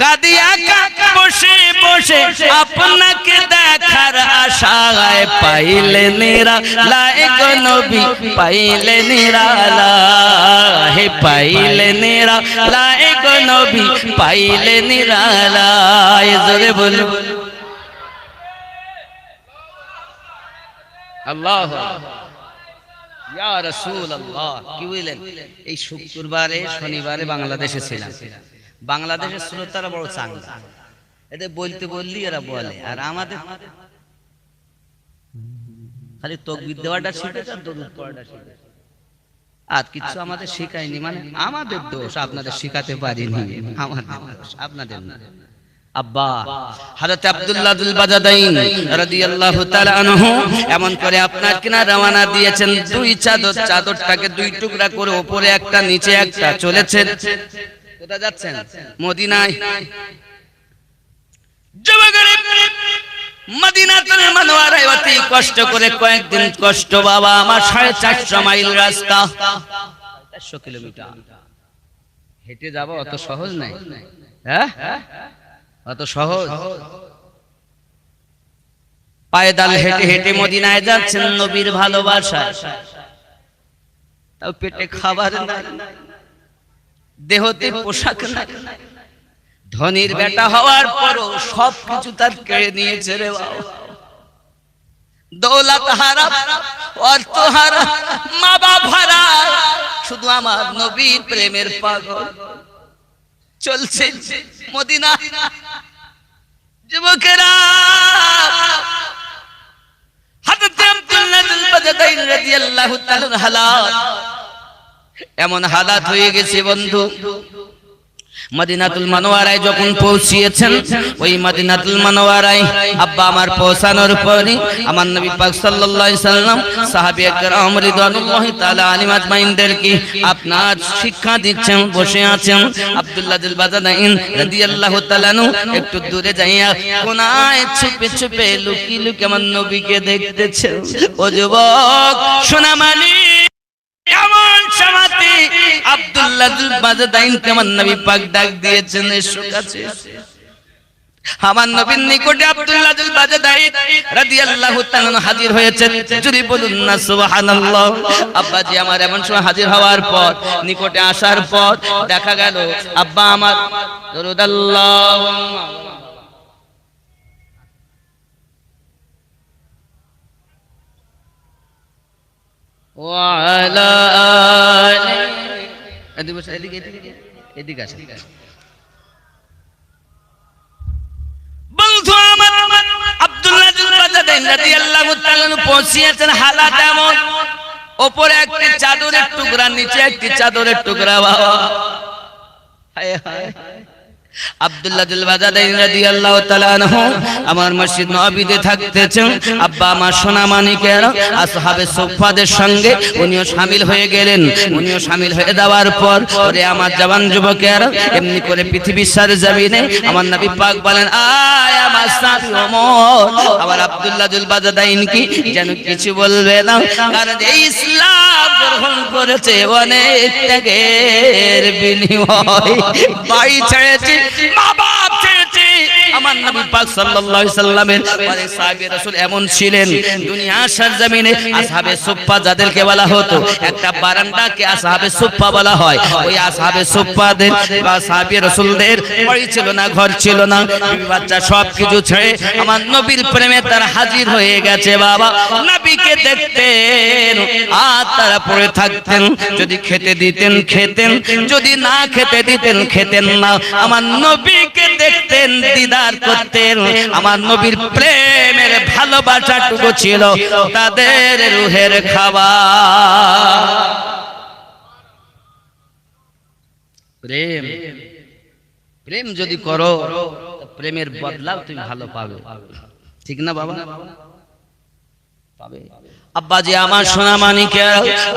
কাঁদি একা বসে বসে, আপনাকে দেখার আশায়, পাইলে নিরালায় গো নবী, পাইলে নিরালায়, পাইলে নিরালায় গো নবী, পাইলে নিরালায়। জোরে বলুন আল্লাহু ইয়া রাসূলুল্লাহ। কি বলেন? এই শুক্রবারে শনিবারে বাংলাদেশে ছিলাম। বাংলাদেশের শ্রোতারা বড় চাঙ্গা, এদের বলতে বললি এরা বলে, আর আমাদের খালি তাকবীর দেওয়াটা শিখেছে আর দরুদ পড়াটা শিখেছে, আর কিছু আমাদের শেখায়নি। মানে আমাদের দোষ, আপনাদের শেখাতে পারিনি, আমাদের দোষ, আপনাদের না। আব্বা হযরত আব্দুল্লাহ যুল বাজাদাইন রাদিয়াল্লাহু তাআলা আনহু এমন করে আপনার কিনা রওনা দিয়েছেন, দুই চাদর, চাদরটাকে দুই টুকরা করে, উপরে একটা নিচে একটা, চলেছেন। কোথায় যাচ্ছেন? মদিনায়। মদিনাতুল মুনাওয়ারায় অতি কষ্ট করে, কয়েকদিন কষ্ট বাবা আমার, 450 মাইল রাস্তা, 400 কিলোমিটার হেঁটে যাব। অত সহজ নাই, হ্যাঁ অত সহজ। পায়দাল হেঁটে হেঁটে মদিনায় যাচ্ছেন নবীর ভালোবাসায়। তাও পেটে খাবার নাই, দেহতে পোশাক নাই। ধনির বেটা হওয়ার পরও সবকিছু তার কেড়ে নিয়েছে রে বাবা। দৌলত হারা, অর্থ হারা, মা বাপ হারা, শুধু আমার নবীর প্রেমের পাগল চলছে মদিনা। যুবকেরা, হযরত আব্দুল্লাহ যুল বাজাদাইন রাদিয়াল্লাহু তাআলা হালাত এমন হালাত হয়ে গেছে বন্ধু। মদিনাতুল মুনাওয়ারায় যখন পৌঁছিয়েছেন, ওই মদিনাতুল মুনাওয়ারায় আব্বা আমার পৌঁছানোর পরে আমার নবী পাক সাল্লাল্লাহু আলাইহি সাল্লাম সাহাবী একরাম রিদওয়ানুল্লাহি তাআলা আলাইহিম আজমাইনদেরকে আপনার শিক্ষা দিচ্ছেন, বসে আছেন। আব্দুল্লাহ যুল বাজাদাইন রাদিয়াল্লাহু তাআলা নু একটু দূরে যাইয়া কোনায় চুপে চুপে লুকিয়ে লুকিয়ে আমার নবীকে দেখতেছেন। ও যুবক শোনা মানি, এমন সমাধি আব্দুল্লাহ যুল বাজাদাইন কেমন নবী পাক ডাক দিয়েছেন, এসো কাছে। আমার নবীর নিকটে আব্দুল্লাহ যুল বাজাদাইন রাদিয়াল্লাহু তাআলা হাজির হয়েছেন। যদি বলুন না সুবহানাল্লাহ। আব্বাজি আমার এমন সময় হাজির হওয়ার পর, নিকটে আসার পর দেখা গেল আব্বা আমার দরুদ আল্লাহুম্মা ওয়া আলা আলি এদিকে আসেন বন্ধু আমার আব্দুল্লাহ বিন বাজাদাইন রাদিয়াল্লাহু তাআলা পৌঁছিয়েছেন হালাত এমন উপরে একটি চাদরের টুকরা নিচে একটি চাদরের টুকরা বাবা হায় হায় আব্দুল্লাহ বিন বাজাদাইন রাদিয়াল্লাহু তাআলা আনহু আমার মসজিদ নববীতে থাকতেছেন আব্বা আমার সোনা মানিকের আসহাবে সুফফাদের সঙ্গে উনিও শামিল হয়ে গেলেন উনিও শামিল হয়ে যাওয়ার পর ওরে আমার জওয়ান যুবকেরা এমনি করে পৃথিবীর সরজমিনে আমার নবী পাক বলেন আয় আমার সাথী ওমর আমার আব্দুল্লাহ বিন বাজাদাইন কি যেন কিছু বলবে না কারণ এই ইসলাম গ্রহণ করেছে অনেক ত্যাগের বিনিময় বাড়ি ছেড়েছে মা বাপ ছেড়েছে আমার নবী পাক সাল্লাল্লাহু আলাইহি সাল্লামের পরে সাহাবী রাসূল এমন ছিলেন দুনিয়ার সরজমিনে আসহাবে সুফফা যাদেরকে বলা হতো একটা বারান্দাকে আসহাবে সুফফা বলা হয় ওই আসহাবে সুফফাদের বা সাহাবী রাসূলদের বাড়ি ছিল না ঘর ছিল না বিবি বাচ্চা সবকিছু ছেড়ে আমার নবীর প্রেমে তারা হাজির হয়ে গেছে বাবা নবীকে দেখতেন আর তারা পড়ে থাকতেন যদি খেতে দিতেন খেতেন যদি না খেতে দিতেন খেতেন না আমার নবীকে দেখতেন দিদার করতেন আমার নবীর প্রেমের ভালোবাসাটুকু ছিল তাদের রুহের খাবার প্রেম প্রেম যদি করো প্রেমের বদলাও তুমি ভালো পাবে ঠিক না বাবা পাবে আব্বাজি আমার সোনা মানিকের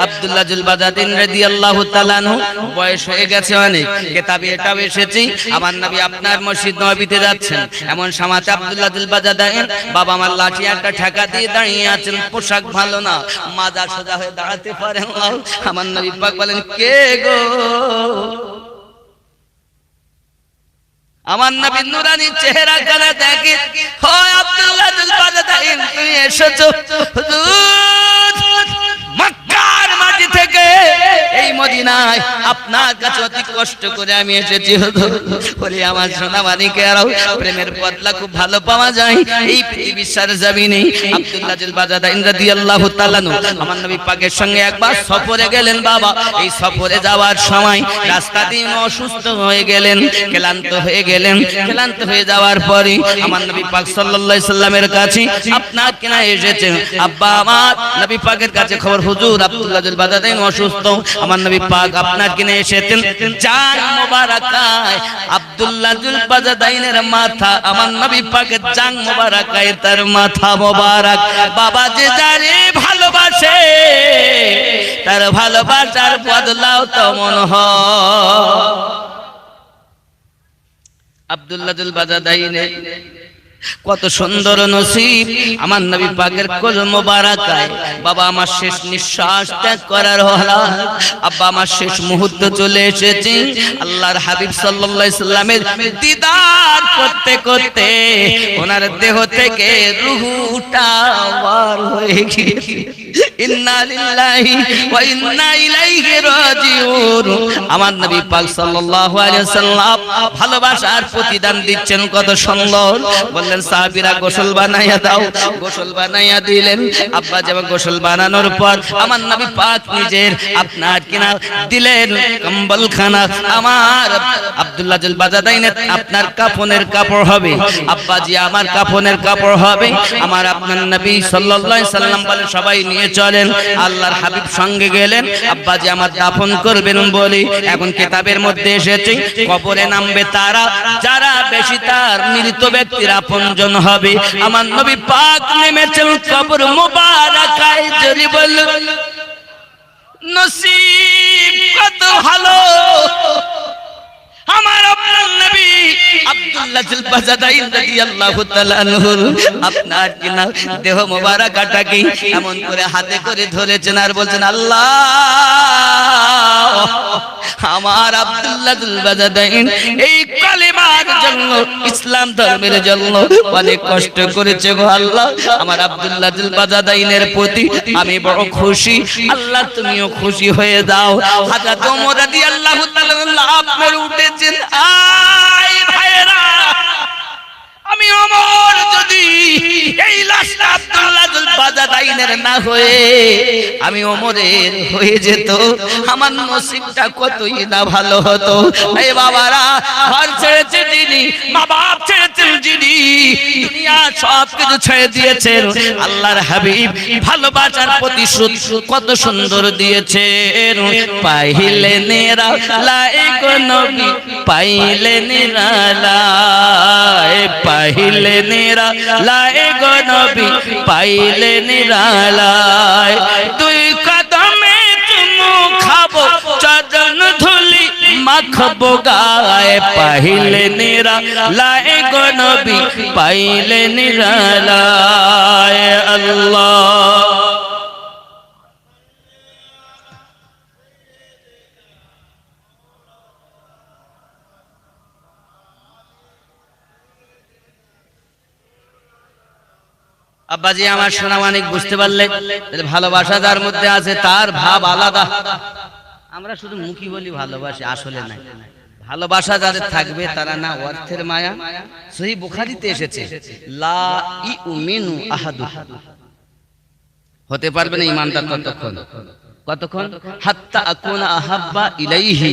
আব্দুল্লাহ বিন বাজাদাইন রাদিয়াল্লাহু তাআলা আনহু বয়স হয়ে গেছে অনেক কিতাবে এটাও এসেছে আমার নবী আপনার মসজিদ নববীতে যাচ্ছেন এমন সময় আব্দুল্লাহ বিন বাজাদাইন বাবা আমার লাঠি একটা ঠেকা দিয়ে দাঁড়িয়ে আছেন পোশাক ভালো না মাজা সোজা হয়ে দাঁড়াতে পারেন না আমার নবী পাক বলেন কে গো আমার নবীর নুরানি চেহারা কানে দেখে হয় আব্দুল্লাহ বিন বাজাদাইন তুমি এসেছো হুজুর মক্কার মাটি থেকে এই মদিনায় আপনার কাছে অতি কষ্ট করে আমি এসেছি হুজুর বলি আমার সোনা মানিকেরাও প্রেমের বদলা খুব ভালো পাওয়া যায় এই পৃথিবীর সরজমিনে আব্দুল্লাহ বিন বাজাদাইন রাদিয়াল্লাহু তাআলা আমার নবী পাকের সঙ্গে একবার সফরে গেলেন বাবা এই সফরে যাওয়ার সময় রাস্তা দিয়ে অসুস্থ হয়ে গেলেন ক্লান্ত হয়ে গেলেন ক্লান্ত হয়ে যাওয়ার পরে আমার নবী পাক সাল্লাল্লাহু আলাইহি সাল্লামের কাছে আপনার কিনা এসেছেন আব্বা আমার নবী পাকের কাছে খবর হুজুর আব্দুল্লাহ বিন বাজাদাইন অসুস্থ আমার নবী পাক আপনার কিনা এসেছেন জান মোবারকায় আব্দুল্লাহ বিন বাজাদাইনের মাথা আমার নবী পাকের জান মোবারকায় তার মাথা মোবারক বাবা যে যারে ভালোবাসে তার ভালোবাসার বদলাও তেমন হয় আব্দুল্লাহ বিন বাজাদাইনের কত সুন্দর নসিব আমার নবী পাকের কোল মোবারকায় বাবা আমার শেষ নিঃশ্বাস ত্যাগ করার হলো আব্বা আমার শেষ মুহূর্ত চলে এসেছে আল্লাহর হাবিব সাল্লাল্লাহু আলাইহি সাল্লামের দিদার করতে করতে ওনার দেহ থেকে রূহটা বার হয়ে গিয়েছে ইন্না লিল্লাহি ওয়া ইন্না ইলাইহি রাজিউন আমার নবী পাক সাল্লাল্লাহু আলাইহি সাল্লাম ভালোবাসার প্রতিদান দিচ্ছেন কত সুন্দর বললেন সাহাবীরা গোসল বানাইয়া দাও গোসল বানাইয়া দিলেন আব্বা যখন গোসল বানানোর পর আমার নবী পাক নিজের আপনার কিনা দিলেন কম্বলখানা আমার আব্দুল্লাহ বিন বাজাদাইনের আপনার কাফনের কাপড় হবে আব্বাজি আমার কাফনের কাপড় হবে আমার আপনার নবী সাল্লাল্লাহু আলাইহি সাল্লাম বলেন সবাই নিয়ে চলেন আল্লাহর হাবিব সঙ্গে গেলেন আব্বাজি আমার দাফন করবেন বলি এখন কিতাবের মধ্যে এসেছে কবরে নামবে তারা যারা বেশি তার মৃত ব্যক্তির আপনজন হবে আমার নবী পাক নেমেছেন কবর মোবারকায় যদি বল নসিব কত ভালো আমার আপনার নবী আব্দুল্লাহ বিন বাজাদাইন রাদিয়াল্লাহু তাআলা আনহু আপনার কিনা দেহ মোবারকটাকে এমন করে হাতে করে ধরেছেন আর বলছেন আল্লাহ আমার আব্দুল্লাহ বিন বাজাদাইন এই কালেমার জন্য ইসলাম ধর্মের জন্য অনেক কষ্ট করেছে গো আল্লাহ আমার আব্দুল্লাহ বিন বাজাদাইনের প্রতি আমি বড় খুশি আল্লাহ তুমিও খুশি হয়ে যাও হযরত ওমর রাদিয়াল্লাহু তাআলা লাভ মেরে উঠেছেন আয় ভাইরা আমি ওমর যদি এই লাশটা আব্দুল্লাহ বিন বাজাদাইন আইনের না হয়ে আমি ওমরের হয়ে যেত, আমার নসিবটা কতই না ভালো হতো। এই বাবারা, ঘর ছেড়েছে যিনি, মা বাপ ছেড়েছেন যিনি, দুনিয়া সব কিছু ছেড়ে দিয়েছেন, আল্লাহর হাবিব ভালোবাসার প্রতিশোধ কত সুন্দর দিয়েছেন। পাইলে নিরালায় গো নবী, পাইলে নিরালায়, পাইলে নিরালায় গো নবী, পাইলে নিরালায়। দুই কদমে চুমু খাবো, চরণ ধুলি মাখবো গায়ে, পাইলে নিরালায় গো নবী, পাইলে নিরালায়। আল্লাহ আব্বাজি আমার সোনা মানিক, বুঝতে পারলে ভালোবাসা যার মধ্যে আছে তার ভাব আলাদা। আমরা শুধু মুখী বলি ভালোবাসি, আসলে নাই। ভালোবাসা যাদের থাকবে তারা না অর্থের মায়া, সহিহ বুখারীতে এসেছে লা ইউমিনু আহাদুকুম, হতে পারবে না ঈমানদার কতক্ষণ হাত্তা আকুনা আহাব্বা ইলাইহি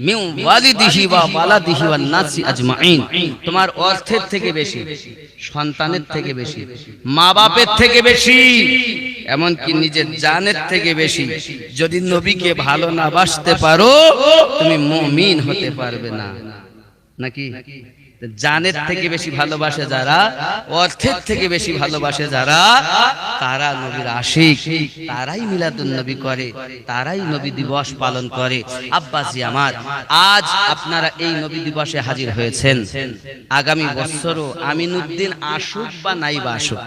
মিন ওয়ালিদিহি ওয়া ওয়ালাদিহি ওয়ান নাসি আজমাইন। তোমার অর্থের থেকে বেশি, সন্তানের থেকে বেশি, মা বাপের থেকে বেশি, এমনকি নিজের জানের থেকে বেশি যদি নবীকে ভালো না বাসতে পারো, তুমি মুমিন হতে পারবে না। নাকি জানের থেকে বেশি ভালোবাসে যারা, অর্থের থেকে বেশি ভালোবাসে যারা, তারা নবীর আশিক, তারাই মিলাদুন নবী করে, তারাই নবী দিবস পালন করে। আব্বাজি আমার, আজ আপনারা এই নবী দিবসে হাজির হয়েছেন, আগামী বছরও আমিনুদ্দিন আসুক বা নাই বা আসুক,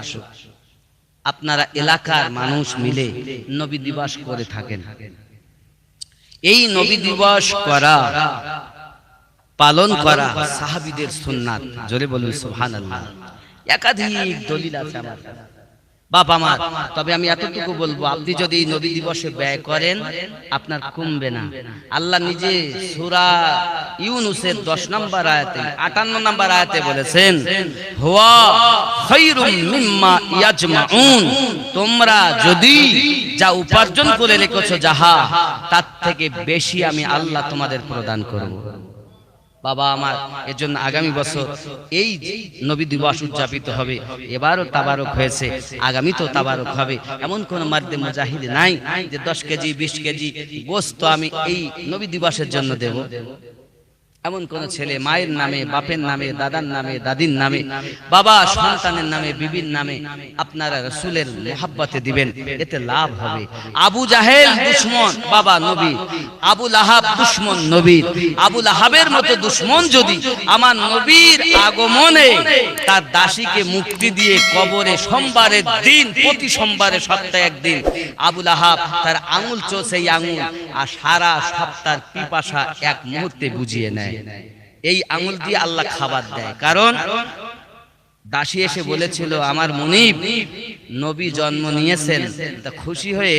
আপনারা এলাকার মানুষ মিলে নবী দিবস করে থাকেন। এই নবী দিবস করা, পালন করা সাহাবীদের সুন্নাত। জোরে বলুন সুবহানাল্লাহ। একাধিক দলিল আছে আমার বাপ আমার। তবে আমি এতটুকু বলবো, আপনি যদি এই নবী দিবসে ব্যয় করেন আপনার কমবে না। আল্লাহ নিজে সূরা ইউনূসের 10 নম্বর আয়াতে 58 নম্বর আয়াতে বলেছেন, হুয়া খায়রুম মিম্মা ইয়াজমাউন, তোমরা যদি যা উপার্জন করে রেখেছো যাহা, তার থেকে বেশি আমি আল্লাহ তোমাদের প্রদান করব। বাবা আমার, এজন্য আগামী বছর এই নবী দিবস উদযাপিত হবে। এবারও তাবারক হয়েছে, আগামী তো তাবারক হবে। এমন কোন মার্দে মুজাহিদ নাই যে 10 কেজি 20 কেজি গোশত আমি এই নবী দিবসের জন্য দেব। এমন কোন ছেলে মায়ের নামে, বাপের নামে, দাদার নামে, দাদির নামে, বাবা সন্তানের নামে, বিবির নামে আপনারা রাসূলের মুহাব্বতে দিবেন, এতে লাভ হবে। আবু জাহেল দুশমন বাবা নবী, আবু লাহাব দুশমন নবীর, আবু লাহাবের মতো দুশমন যদি আমার নবীর আগমনে তার দাসীকে মুক্তি দিয়ে কবরে সোমবারের দিন, প্রতি সোমবারে সপ্তাহে একদিন আবু লাহাব তার আঙুল চোষে আঙুল আর সারা সপ্তাহের পিপাসা এক মুহূর্তে বুঝিয়ে নেয়। এই আঙুল দিয়ে আল্লাহ খাবার দেয়। কারণ দাসী এসে বলেছিল, আমার মুনিব নবী জন্ম নিয়েছেন। তা খুশি হয়ে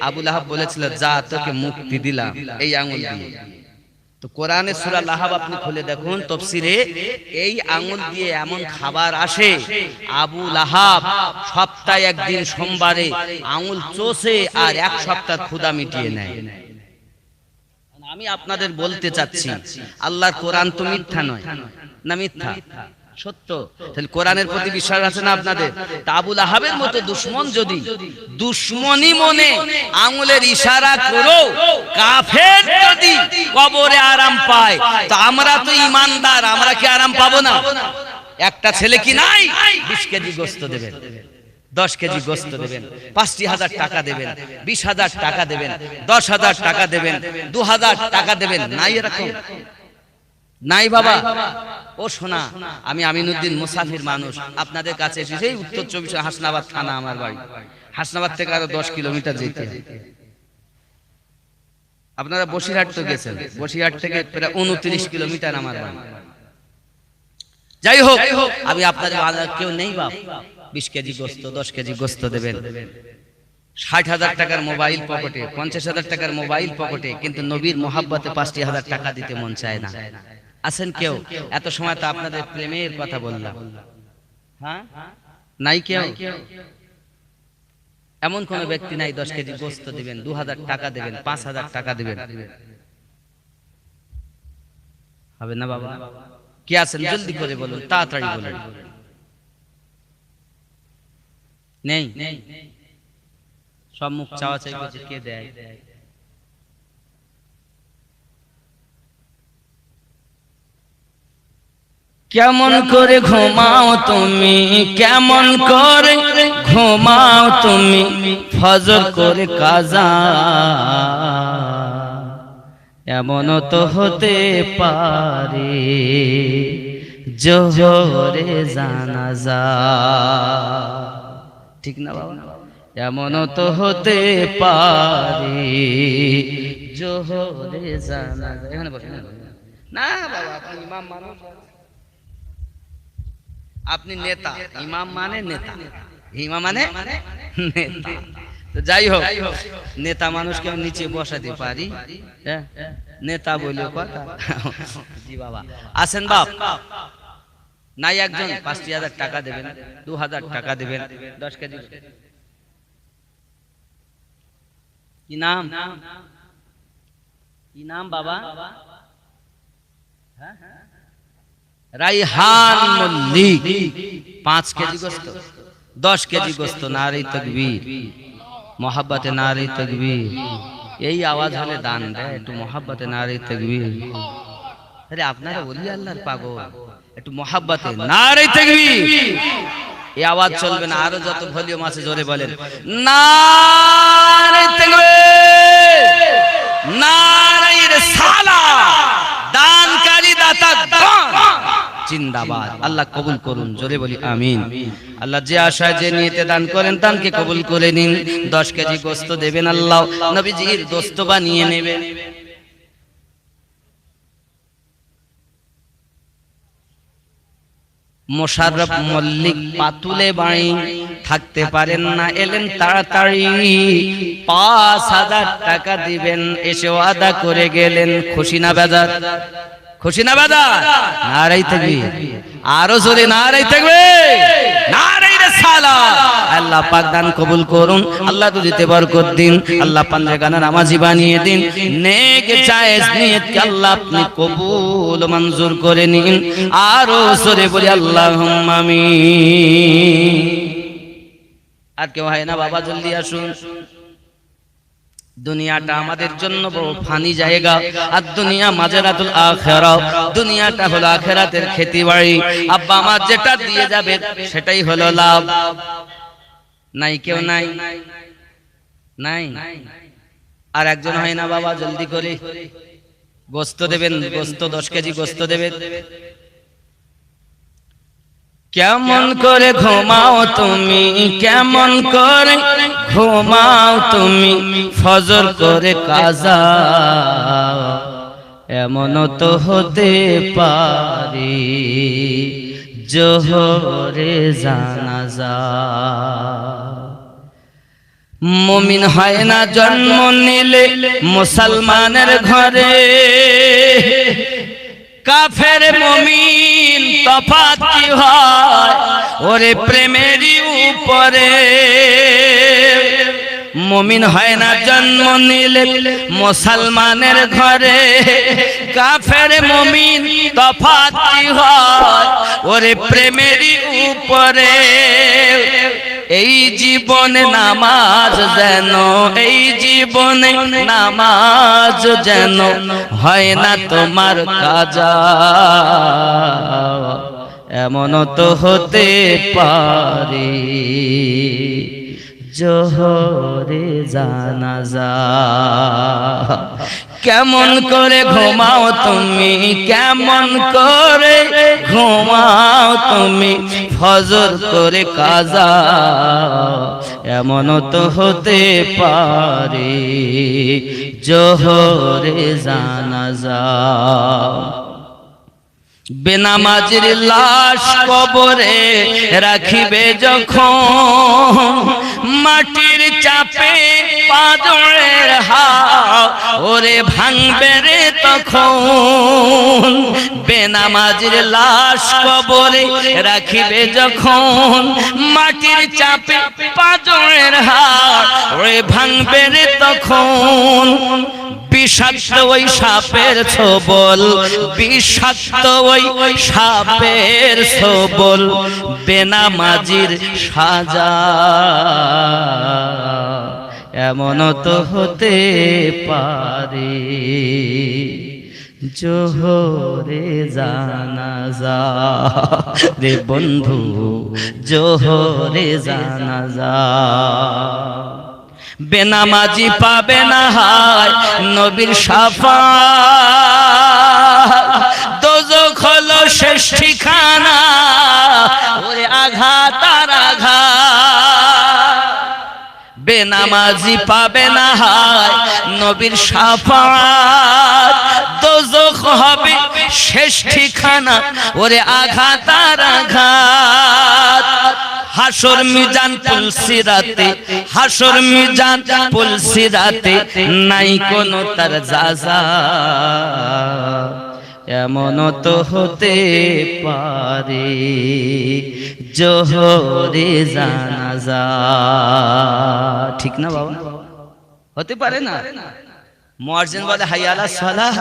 আবু লাহাব বলেছিল, যা তোকে মুক্তি দিলাম এই আঙুল দিয়ে। তো কোরআনে সূরা লাহাব আপনি খুলে দেখুন তাফসীরে, এই আঙুল দিয়ে এমন খাবার আসে, আবু লাহাব সপ্তাহে একদিন সোমবারে আঙুল চোষে আর এক সপ্তাহ ক্ষুধা মিটিয়ে নেয়। আমি আপনাদের বলতে চাচ্ছি, আল্লাহর কোরআন তো মিথ্যা নয়, না মিথ্যা? সত্য। তাহলে কোরআনের প্রতি বিশ্বাস আছে না আপনাদের? আবু লাহাবের মতো দুশমন যদি দুশমনি মনে আঙ্গুলের ইশারা করো, কাফের যদি কবরে আরাম পায়, তো আমরা তো ঈমানদার, আমরা কি আরাম পাবো না? একটা ছেলে কি নাই 20 কেজি গোশত দেবেন, 10 কেজি গোশত দেবেন, 50,000 টাকা দেবেন, 20,000 টাকা দেবেন, 10,000 টাকা দেবেন, 2,000 টাকা দেবেন, নাই এরকম? নাই বাবা। ও শোনা, আমি আমিনুদ্দিন মুসাফির মানুষ, আপনাদের কাছে এসেছি উত্তর 24 হাসনাবাদ থানা আমার বাড়ি। হাসনাবাদ থেকে আরো 10 কিলোমিটার যেতে। আপনারা বসিরহাট তো গেছেন, বসিরহাট থেকে প্রায় 29 কিলোমিটার আমার বাড়ি। যাই হোক, আমি আপনাদের কেউ নেই বাপ, 20 কেজি গোশত, 10 কেজি গোশত দেবেন, 60,000 টাকার মোবাইল পকেটে, 50,000 টাকার মোবাইল পকেটে, কিন্তু নবীর মোহাব্বতে 50,000 টাকা দিতে মন চায় না। আছেন কেউ? এত সময় তো আপনাদের প্রেমের কথা বললাম, হ্যাঁ? নাই কেউ? এমন কোন ব্যক্তি নাই 10 কেজি গোস্ত দিবেন, 2000 টাকা দিবেন, 5000 টাকা দিবেন, হবে না বাবা? কি আছেন জলদি করে বলুন, তাড়াতাড়ি বলুন। নেই, সব মুখ চাওয়া চাই করছে, কে দেয়? কেমন করে ঘুমাও তুমি, কেমন করে ঘুমাও তুমি, ফজর করে কাজা, এমন তো হতে পারে জোহরে জানাজা, ঠিক না বাবা? এমন তো হতে পারে জোহরে জানাজা। এখানে বসে না বাবা, আপনি ইমাম মানুষ, আপনি নেতা, ইমাম মানে নেতা, ইমাম মানে নেতা। তো যাই হোক, নেতা মানুষকে নিচে বসাতে পারি, নেতা বলে কথা। জি বাবা, আসেন বাপ, নাই একজন 5000 টাকা দেবেন, 2000 টাকা দেবেন, 10 কেজি। কি নাম, কি নাম বাবা? রাইহান মল্লিক। 5 কেজি গোস্ত, 10 কেজি গোস্ত। নারে তাকবীর, মোহাব্বতে নারে তাকবীর। এই আওয়াজ হলে দান দেয়, একটু মোহাব্বতে নারে তাকবীর। আরে আপনারা ওলি আল্লাহর পাগল, একটু মোহাব্বতে নারে তাকবীর। এই আওয়াজ চলবে না, আরো যত ভলিউম আছে জোরে বলেন নারে তাকবীর, নারে রিসালাত। দানকারী দাতা জিন্দাবাদ। আল্লাহ কবুল করুন, জোরে বলি আমিন। আল্লাহ যে আশায় যে নিয়তে দান করেন দানকে কবুল করে নিন। 10 কেজি গোস্ত দেবেন, আল্লাহ নবীজির দোস্ত বানিয়ে নেবেন। মোশাররফ মল্লিক পাতুলে বাড়ি, থাকতে পারেন না, এলেন তাড়াতাড়ি, 5000 টাকা দিবেন, এসে ওয়াদা করে গেলেন। খুশি না বেজার? খুশি না বেজার? নারে তাকবীর, আরো জোরে নারে তাকবীর, নারে রিসালাত। আল্লাহ পাক দান কবুল করুন, আল্লাহ দুজিতে বরকত দিন, আল্লাহ পান্দেগানা নামাজি বানিয়ে দিন। নেক জায়েজ নিয়তকে আল্লাহ আপনি কবুল মঞ্জুর করে নিন। আরো জোরে বলি আল্লাহুম্মা আমিন। আর কেউ হয় না বাবা, জলদি আসুন। দুনিয়াটা আমাদের জন্য বড় ফানি জায়গা, আর দুনিয়া মাজরাতুল আখিরাহ। দুনিয়াটা হলো আখিরাতের খেতিবাড়ি। আব্বা আমার যেটা দিয়ে যাবে সেটাই হলো লাভ। নাই কেউ নাই, নাই। আর একজন হয় না বাবা, জলদি করে গোস্ত দেবেন, গোস্ত 10 কেজি গোস্ত দেবেন। কেমন করে ঘুমাও তুমি, কেমন করে ঘুমাও তুমি, ফজর করে কাজা, এমন তো হতে পারে জোহরে জানাজা। মুমিন হয় না জন্ম নিলে মুসলমানের ঘরে, কাফের মুমিন তফাৎ কি হয় ওরে প্রেমেরই উপরে। মুমিন হয় না জন্ম নিলে মুসলমানের ঘরে, কাফের মুমিন তফাৎ কি হয় ওরে প্রেমেরই উপরে। এই জীবনে নামাজ যেন, এই জীবনে নামাজ যেন হয় না তোমার কাজা, এমন তো হতে পারে জোহরে জানাজা। কেমন করে ঘুমাও তুমি, কেমন করে ঘুমাও তুমি, ফজর করে কাজা, এমন তো হতে পারে জোহরে জানাজা। বেনামাজির লাশ কবরে রাখিবে যখন, মাটির চাপে পাজরের হাও ওরে ভাঙবে রে তখন বেনামাজির লাশ কবরে রাখিবে যখন মাটির চাপে পাজরের হাও ওরে ভাঙবে রে তখন বিষাক্ত ওই সাপের ছোবল বিষাক্ত ওই সাপের ছোবল বেনামাজির সাজা এমন তো হতে পারে জোহরে জানাজা রে বন্ধু জোহরে জানাজা বেনামাজি পাবে না হায় নবীর শাফাত দোজখ হলো শেষ ঠিকানা ওরে আঘাত আর আঘাত বেনামাজি পাবে না হায় নবীর শাফাত দোজখ হবে শেষ ঠিকানা ওরে আঘাত আর আঘাত হাসর মিজান পুলসিরাতে হাসর মিজান পুলসিরাতে নাই কোনো তার জাযা এমন তো হতে পারে জোহরে জানাজা ঠিক না বাবা হতে পারে না মুয়াজ্জিন বলে হাইয়া আলাস সালাহ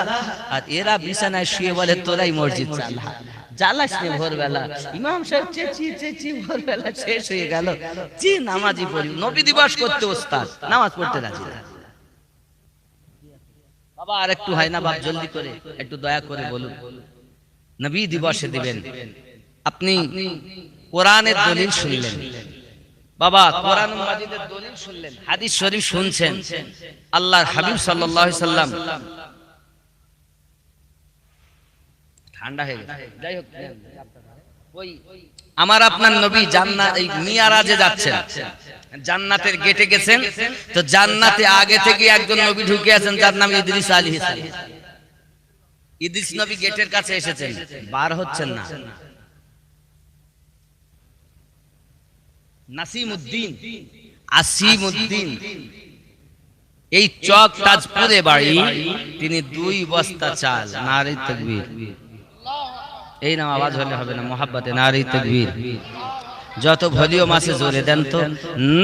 আর এরা বিছানায় শুয়ে বলে তোরাই মসজিদ চালা জ্বালাস নে ভোরবেলা ইমাম সাহেব চেঁচিয়ে ভোরবেলা শেষ হয়ে গেল জি নামাজি পড়ি নবী দিবস করতে ওস্তাদ নামাজ পড়তে রাজি না বাবা আর একটু হয় না বাপ জলদি করে একটু দয়া করে বলুন নবী দিবসে দিবেন আপনি কোরআনের দলিল শুনলেন বাবা কোরআন মাজিদের দলিল শুনলেন হাদিস শরীফ শুনছেন আল্লাহর হাবিব সাল্লাল্লাহু আলাইহি সাল্লাম ঠান্ডা হয়ে গেছে যাই হোক ওই আমার আপনার নবী জান্নাত এই মিয়ারাজে যাচ্ছেন জান্নাতের গেটে গেছেন তো জান্নাতে আগে থেকে একজন নবী ঢুকে আছেন যার নাম ইদ্রিস আলাইহিস সালাম ইদ্রিস নবী গেটের কাছে এসেছেন বার হচ্ছেন না নাসিমউদ্দিন আসিমউদ্দিন এই চক তাজপুরে বাড়ি তিনি 2 বস্তা চাল নারে তাকবীর এই নাম আওয়াজ হলে হবে না মোহাব্বতে নারে তাকবীর যত ভলিউম আছে জোরে দেন তো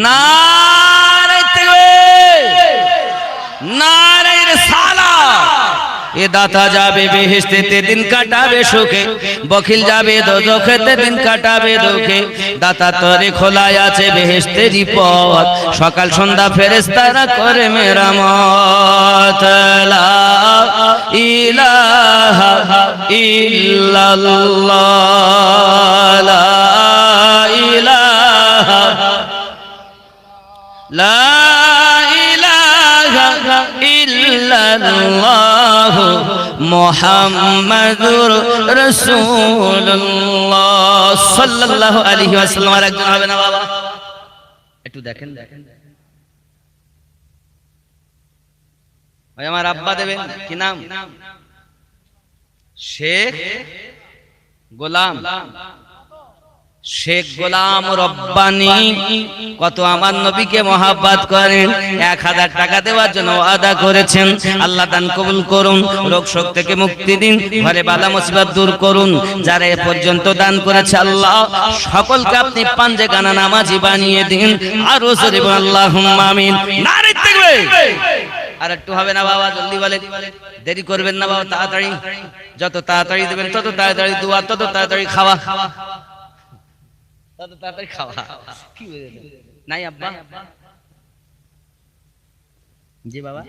নারে তাকবীর নারে রিসালাত এ দাতা যাবে বেহেশতেতে দিন কাটাবে সুখে বখিল যাবে দোজখেতে দিন কাটাবে দুঃখে দাতা তরে খোলাই আছে বেহেশতেরই পথ সকাল সন্ধ্যা ফেরেশতারা করে মেরামত লা ইলাহা ইল্লাল্লাহ লা ইলাহা লা ইলাহা ইল্লাল্লাহ মুহাম্মাদুর রাসূলুল্লাহ সাল্লাল্লাহু আলাইহি ওয়াসাল্লাম আর একজন হবে না বাবা একটু দেখেন ভাই আমার আব্বা দেবেন কি নাম শেখ গোলাম শেখ গোলাম রব্বানী কত আমার নবীকে মহব্বত করেন 1000 টাকা দেওয়ার জন্য ওয়াদা করেছেন আল্লাহ দান কবুল করুন রোগ শোক থেকে মুক্তি দিন ঘরে বালা মুসিবত দূর করুন যারা এ পর্যন্ত দান করেছে আল্লাহ সকলকে আপনি পাঞ্জে গানা নামাজি বানিয়ে দিন আর জোরে বলেন আল্লাহুম্মা আমিন নারে তাকবীর আর একটু হবে না বাবা জলদি বলে দেরি করবেন না বাবা তাড়াতাড়ি যত তাড়াতাড়ি দেবেন তত তাড়াতাড়ি দোয়া তত তাড়াতাড়ি খাওয়া তত তাড়াতাড়ি খাওয়া কি নাই আব্বা জি বাবা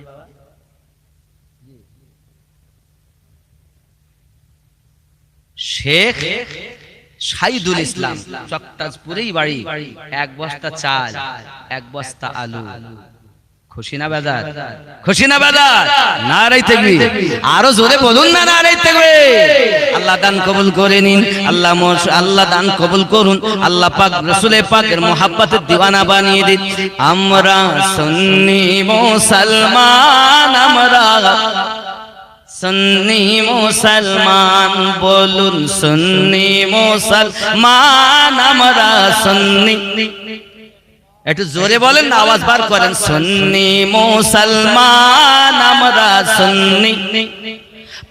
শেখ শাহিদুল ইসলাম চকতাজপুরেই বাড়ি 1 বস্তা চাল 1 বস্তা আলু খুশি না বাজার খুশি না বাজার নারে তাকবীর আরো জোরে বলুন না নারে তাকবীর আল্লাহ দান কবুল করে নিন আল্লাহ দান কবুল করুন আল্লাহ পাক রাসূলে পাকের মহব্বতের দিওয়ানা বানিয়ে দিন আমরা সুন্নি মুসলমান আমরা সুন্নি মুসলমান বলুন সুন্নি মুসলমান আমরা সুন্নি একটু জোরে বলেন না, আওয়াজ বার করেন। সুন্নি মুসলমান আমরা সুন্নি,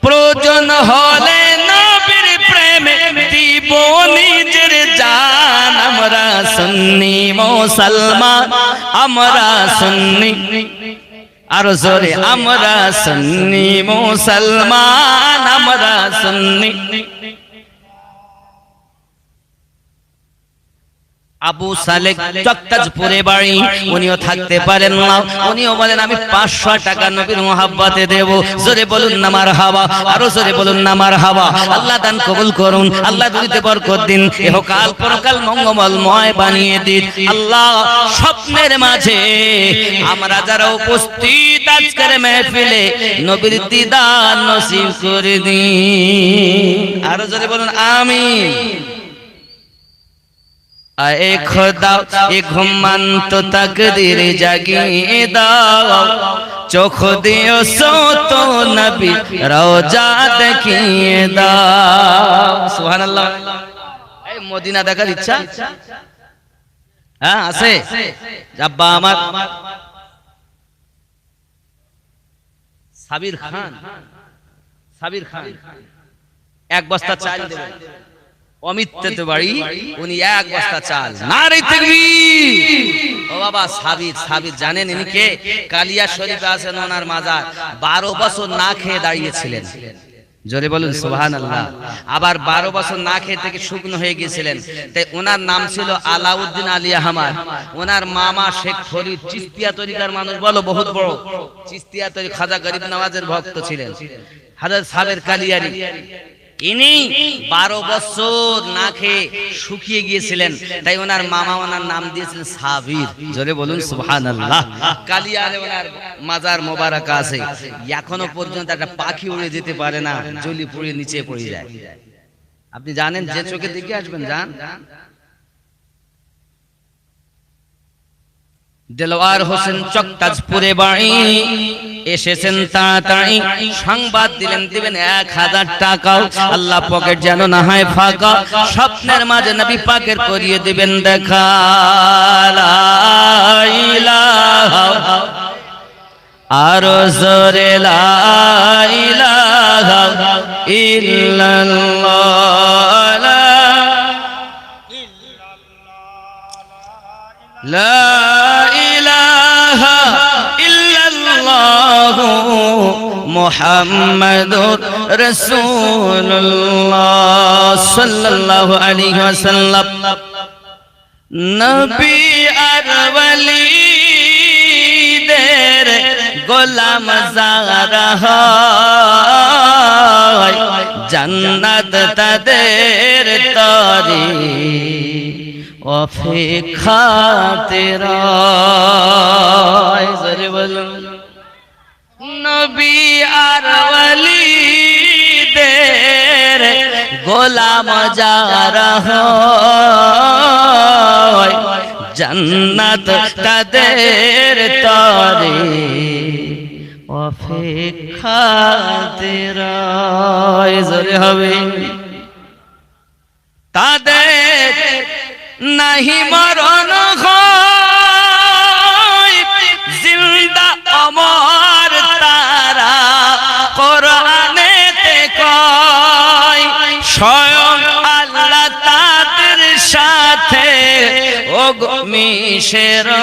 প্রয়োজন হলে নবীর প্রেমে দিব নিজের জান। আমরা সুন্নি মুসলমান আমরা সুন্নি, আরো জোরে আমরা সুন্নি মুসলমান আমরা সুন্নি। আবু সালেক চকতাজপুরে বাড়ি, উনিও থাকতে পারেন না, উনিও বলেন আমি 500 টাকা নবীর মোহাব্বতে দেব। জোরে বলুন না মারহাবা, আরো জোরে বলুন না মারহাবা। আল্লাহ দান কবুল করুন, আল্লাহ দুনিয়াতে বরকত দিন, ইহকাল পরকাল মঙ্গলময় বানিয়ে দিন আল্লাহ। স্বপ্নের মাঝে আমরা যারা উপস্থিত আজকের মেহফিলে, নবীর দিদার নসিব করে দিন, আরো জোরে বলুন আমিন। আয়ে খোদা এ ঘুমন্ত তাকদীর জাগিয়ে দাও, চোখ দিও সত নবী রওজা দেখিয়ে দাও। সুবহানাল্লাহ। এই মদিনা দেখার ইচ্ছা হ্যাঁ আছে? আব্বা আমার সাবির খান, সাবির খান এক বস্তা চাল দেবে, অমিত্তে বাড়ি, উনি এক বস্তা চাল। নারে তাকবীর। ও বাবা সাবির, সাবির জানেন ইনি কে? কালিয়া শরীফে আছেন ওনার মাজার, 12 বছর না খেয়ে দাঁড়িয়েছিলেন। জোরে বলুন সুবহানাল্লাহ। আবার 12 বছর না খেয়ে থেকে শুকনো হয়ে গিয়েছিলেন। তাই ওনার নাম ছিল আলাউদ্দিন আলী আহমদ। ওনার মামা শেখ ফরিদ চিস্তিয়া তরিকার মানুষ, বলো বহুত বড় চিস্তিয়া তরিকা, খাজা গরিব নওয়াজের ভক্ত ছিলেন, হযরত সাবের কালিয়ারি। ইনি 12 বছর না খেয়ে শুকিয়ে গিয়েছিলেন, তাই ওনার মামা ওনার নাম দিয়েছিলেন সাবির। জোরে বলুন সুবহানাল্লাহ। কালিয়ারে ওনার মাজার মোবারক আছে, এখনো পর্যন্ত একটা পাখি উড়ে যেতে পারে না, জলি পুড়ে নিচে পড়ে যায়। আপনি জানেন, যে চোখে দেখে আসবেন যান। দেলোয়ার হোসেন চকতাজপুরে বাড়ি, এসেছেন তাড়াতাড়ি, সংবাদ দিলেন দিবেন 1000 টাকা। আল্লাহ পকেট যেন না হয় ফাঁকা, স্বপ্নের মাঝে নবী পাকের করিয়ে দিবেন দেখা। লা ইলাহা আরো জোরে লা ইলাহা ইল্লাল্লাহ, লা ইলাহা ইল্লাল্লাহ মুহাম্মাদুর রাসূলুল্লাহ সাল্লাল্লাহু আলাইহি ওয়াসাল্লাম। নবী আর ওয়ালিদের গোলাম যারা হয়, জান্নাত তাদের তরি অপেক্ষাতে রয়। জোরে বলুন। নবী আর ওয়ালিদের গোলাম যারা হয়, জান্নাত তাদের তরে অপেক্ষাতে রয়। জোরে হবে। তাদের নাহি মরণ হয়, জিন্দা অমর তারা কোরআনেতে কয়। স্বয়ং আল্লাহ তাদের সাথে ও মিশে রয়,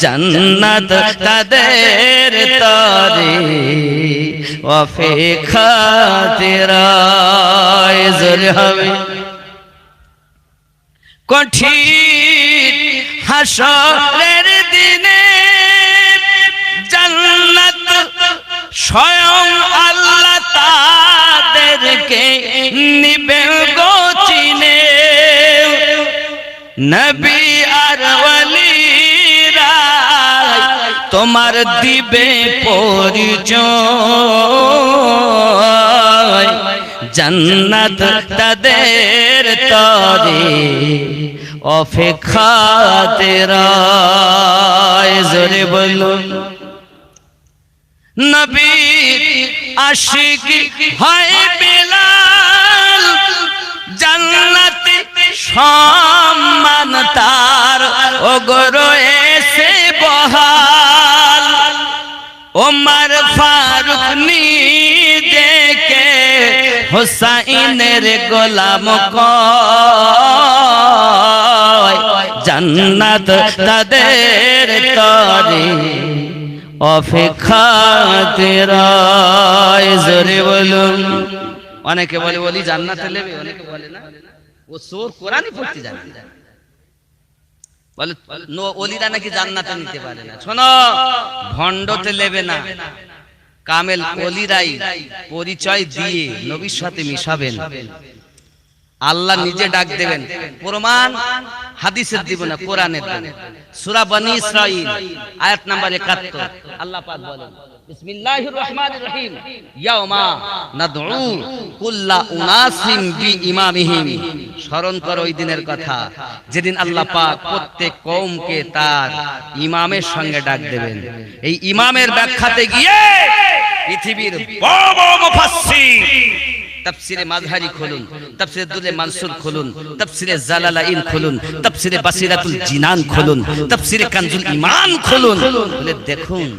জান্নাত তাদের তরে অপেক্ষাতে রয়। জোরে হবে। কঠিন হাসরের দিনে জান্নাত স্বয়ং আল্লাহ তাদেরকে নিবে গো চিনে। নবী আর ওয়ালিরা তোমার দিবে পরিচয়, জান্নাত তাদের তরে অপেক্ষাতে রয়। জোরে বলুন। নবীর আশিক হয় বেলাল, জান্নাতে তার ও গরো এসে বহাল ওমর ফারুক নিজেকে হুসাইনের গোলাম কয় জান্নাত তাদের তরে অপেক্ষাতে রয় জোরে বলুন। অনেকে বলে ওলি জান্নাতে নেবে, অনেকে বলে না ও চোর কোরআনই পড়তে জানে বলে ওলিরা নাকি জান্নাতে নিতে পারে না। শোনো, ভণ্ডতে নেবে না, কামেল ওলিরাই পরিচয় দিয়ে নবীর সাথে মিশাবেন, আল্লাহ নিজে ডাক দেবেন। প্রমাণ হাদিসের দিব না, কোরআনের দেবেন। সূরা বনী ইসরাঈল আয়াত নাম্বার ৭১ আল্লাহ পাক বলেন বিসমিল্লাহির রহমানির রহিম ইয়াউমা নাদউ কুল্লা উনাসিম বিইমামিহিম। স্মরণ করো ওই দিনের কথা যেদিন আল্লাহ পাক প্রত্যেক কওমকে তার ইমামের সঙ্গে ডাক দেবেন। এই ইমামের ব্যাখ্যাতে গিয়ে পৃথিবীর বড় বড় মুফাসসির তাফসিরে মাযহারি খুলুন, তাফসিরে দুরে মানসুর খুলুন, তাফসিরে জালালাইন খুলুন, তাফসিরে বাসিরাতুল জিনান খুলুন, তাফসিরে কানজুল ঈমান খুলুন, বলে দেখুন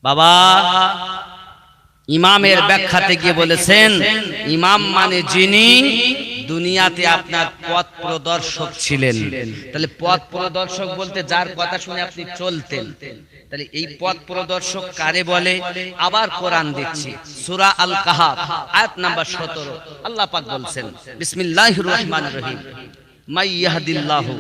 বাবা ইমামের ব্যাখ্যাতে গিয়ে বলেছেন ইমাম মানে যিনি দুনিয়াতে আপনার পথ প্রদর্শক ছিলেন। তাহলে পথ প্রদর্শক বলতে যার কথা শুনে আপনি চলতেন, তাহলে এই পথ প্রদর্শক কারে বলে? আবার কোরআন দিচ্ছি, সূরা আল কাহাফ আয়াত নাম্বার ১৭ আল্লাহ পাক বলছেন বিসমিল্লাহির রহমানির রহিম মাই ইয়াহদিল্লাহু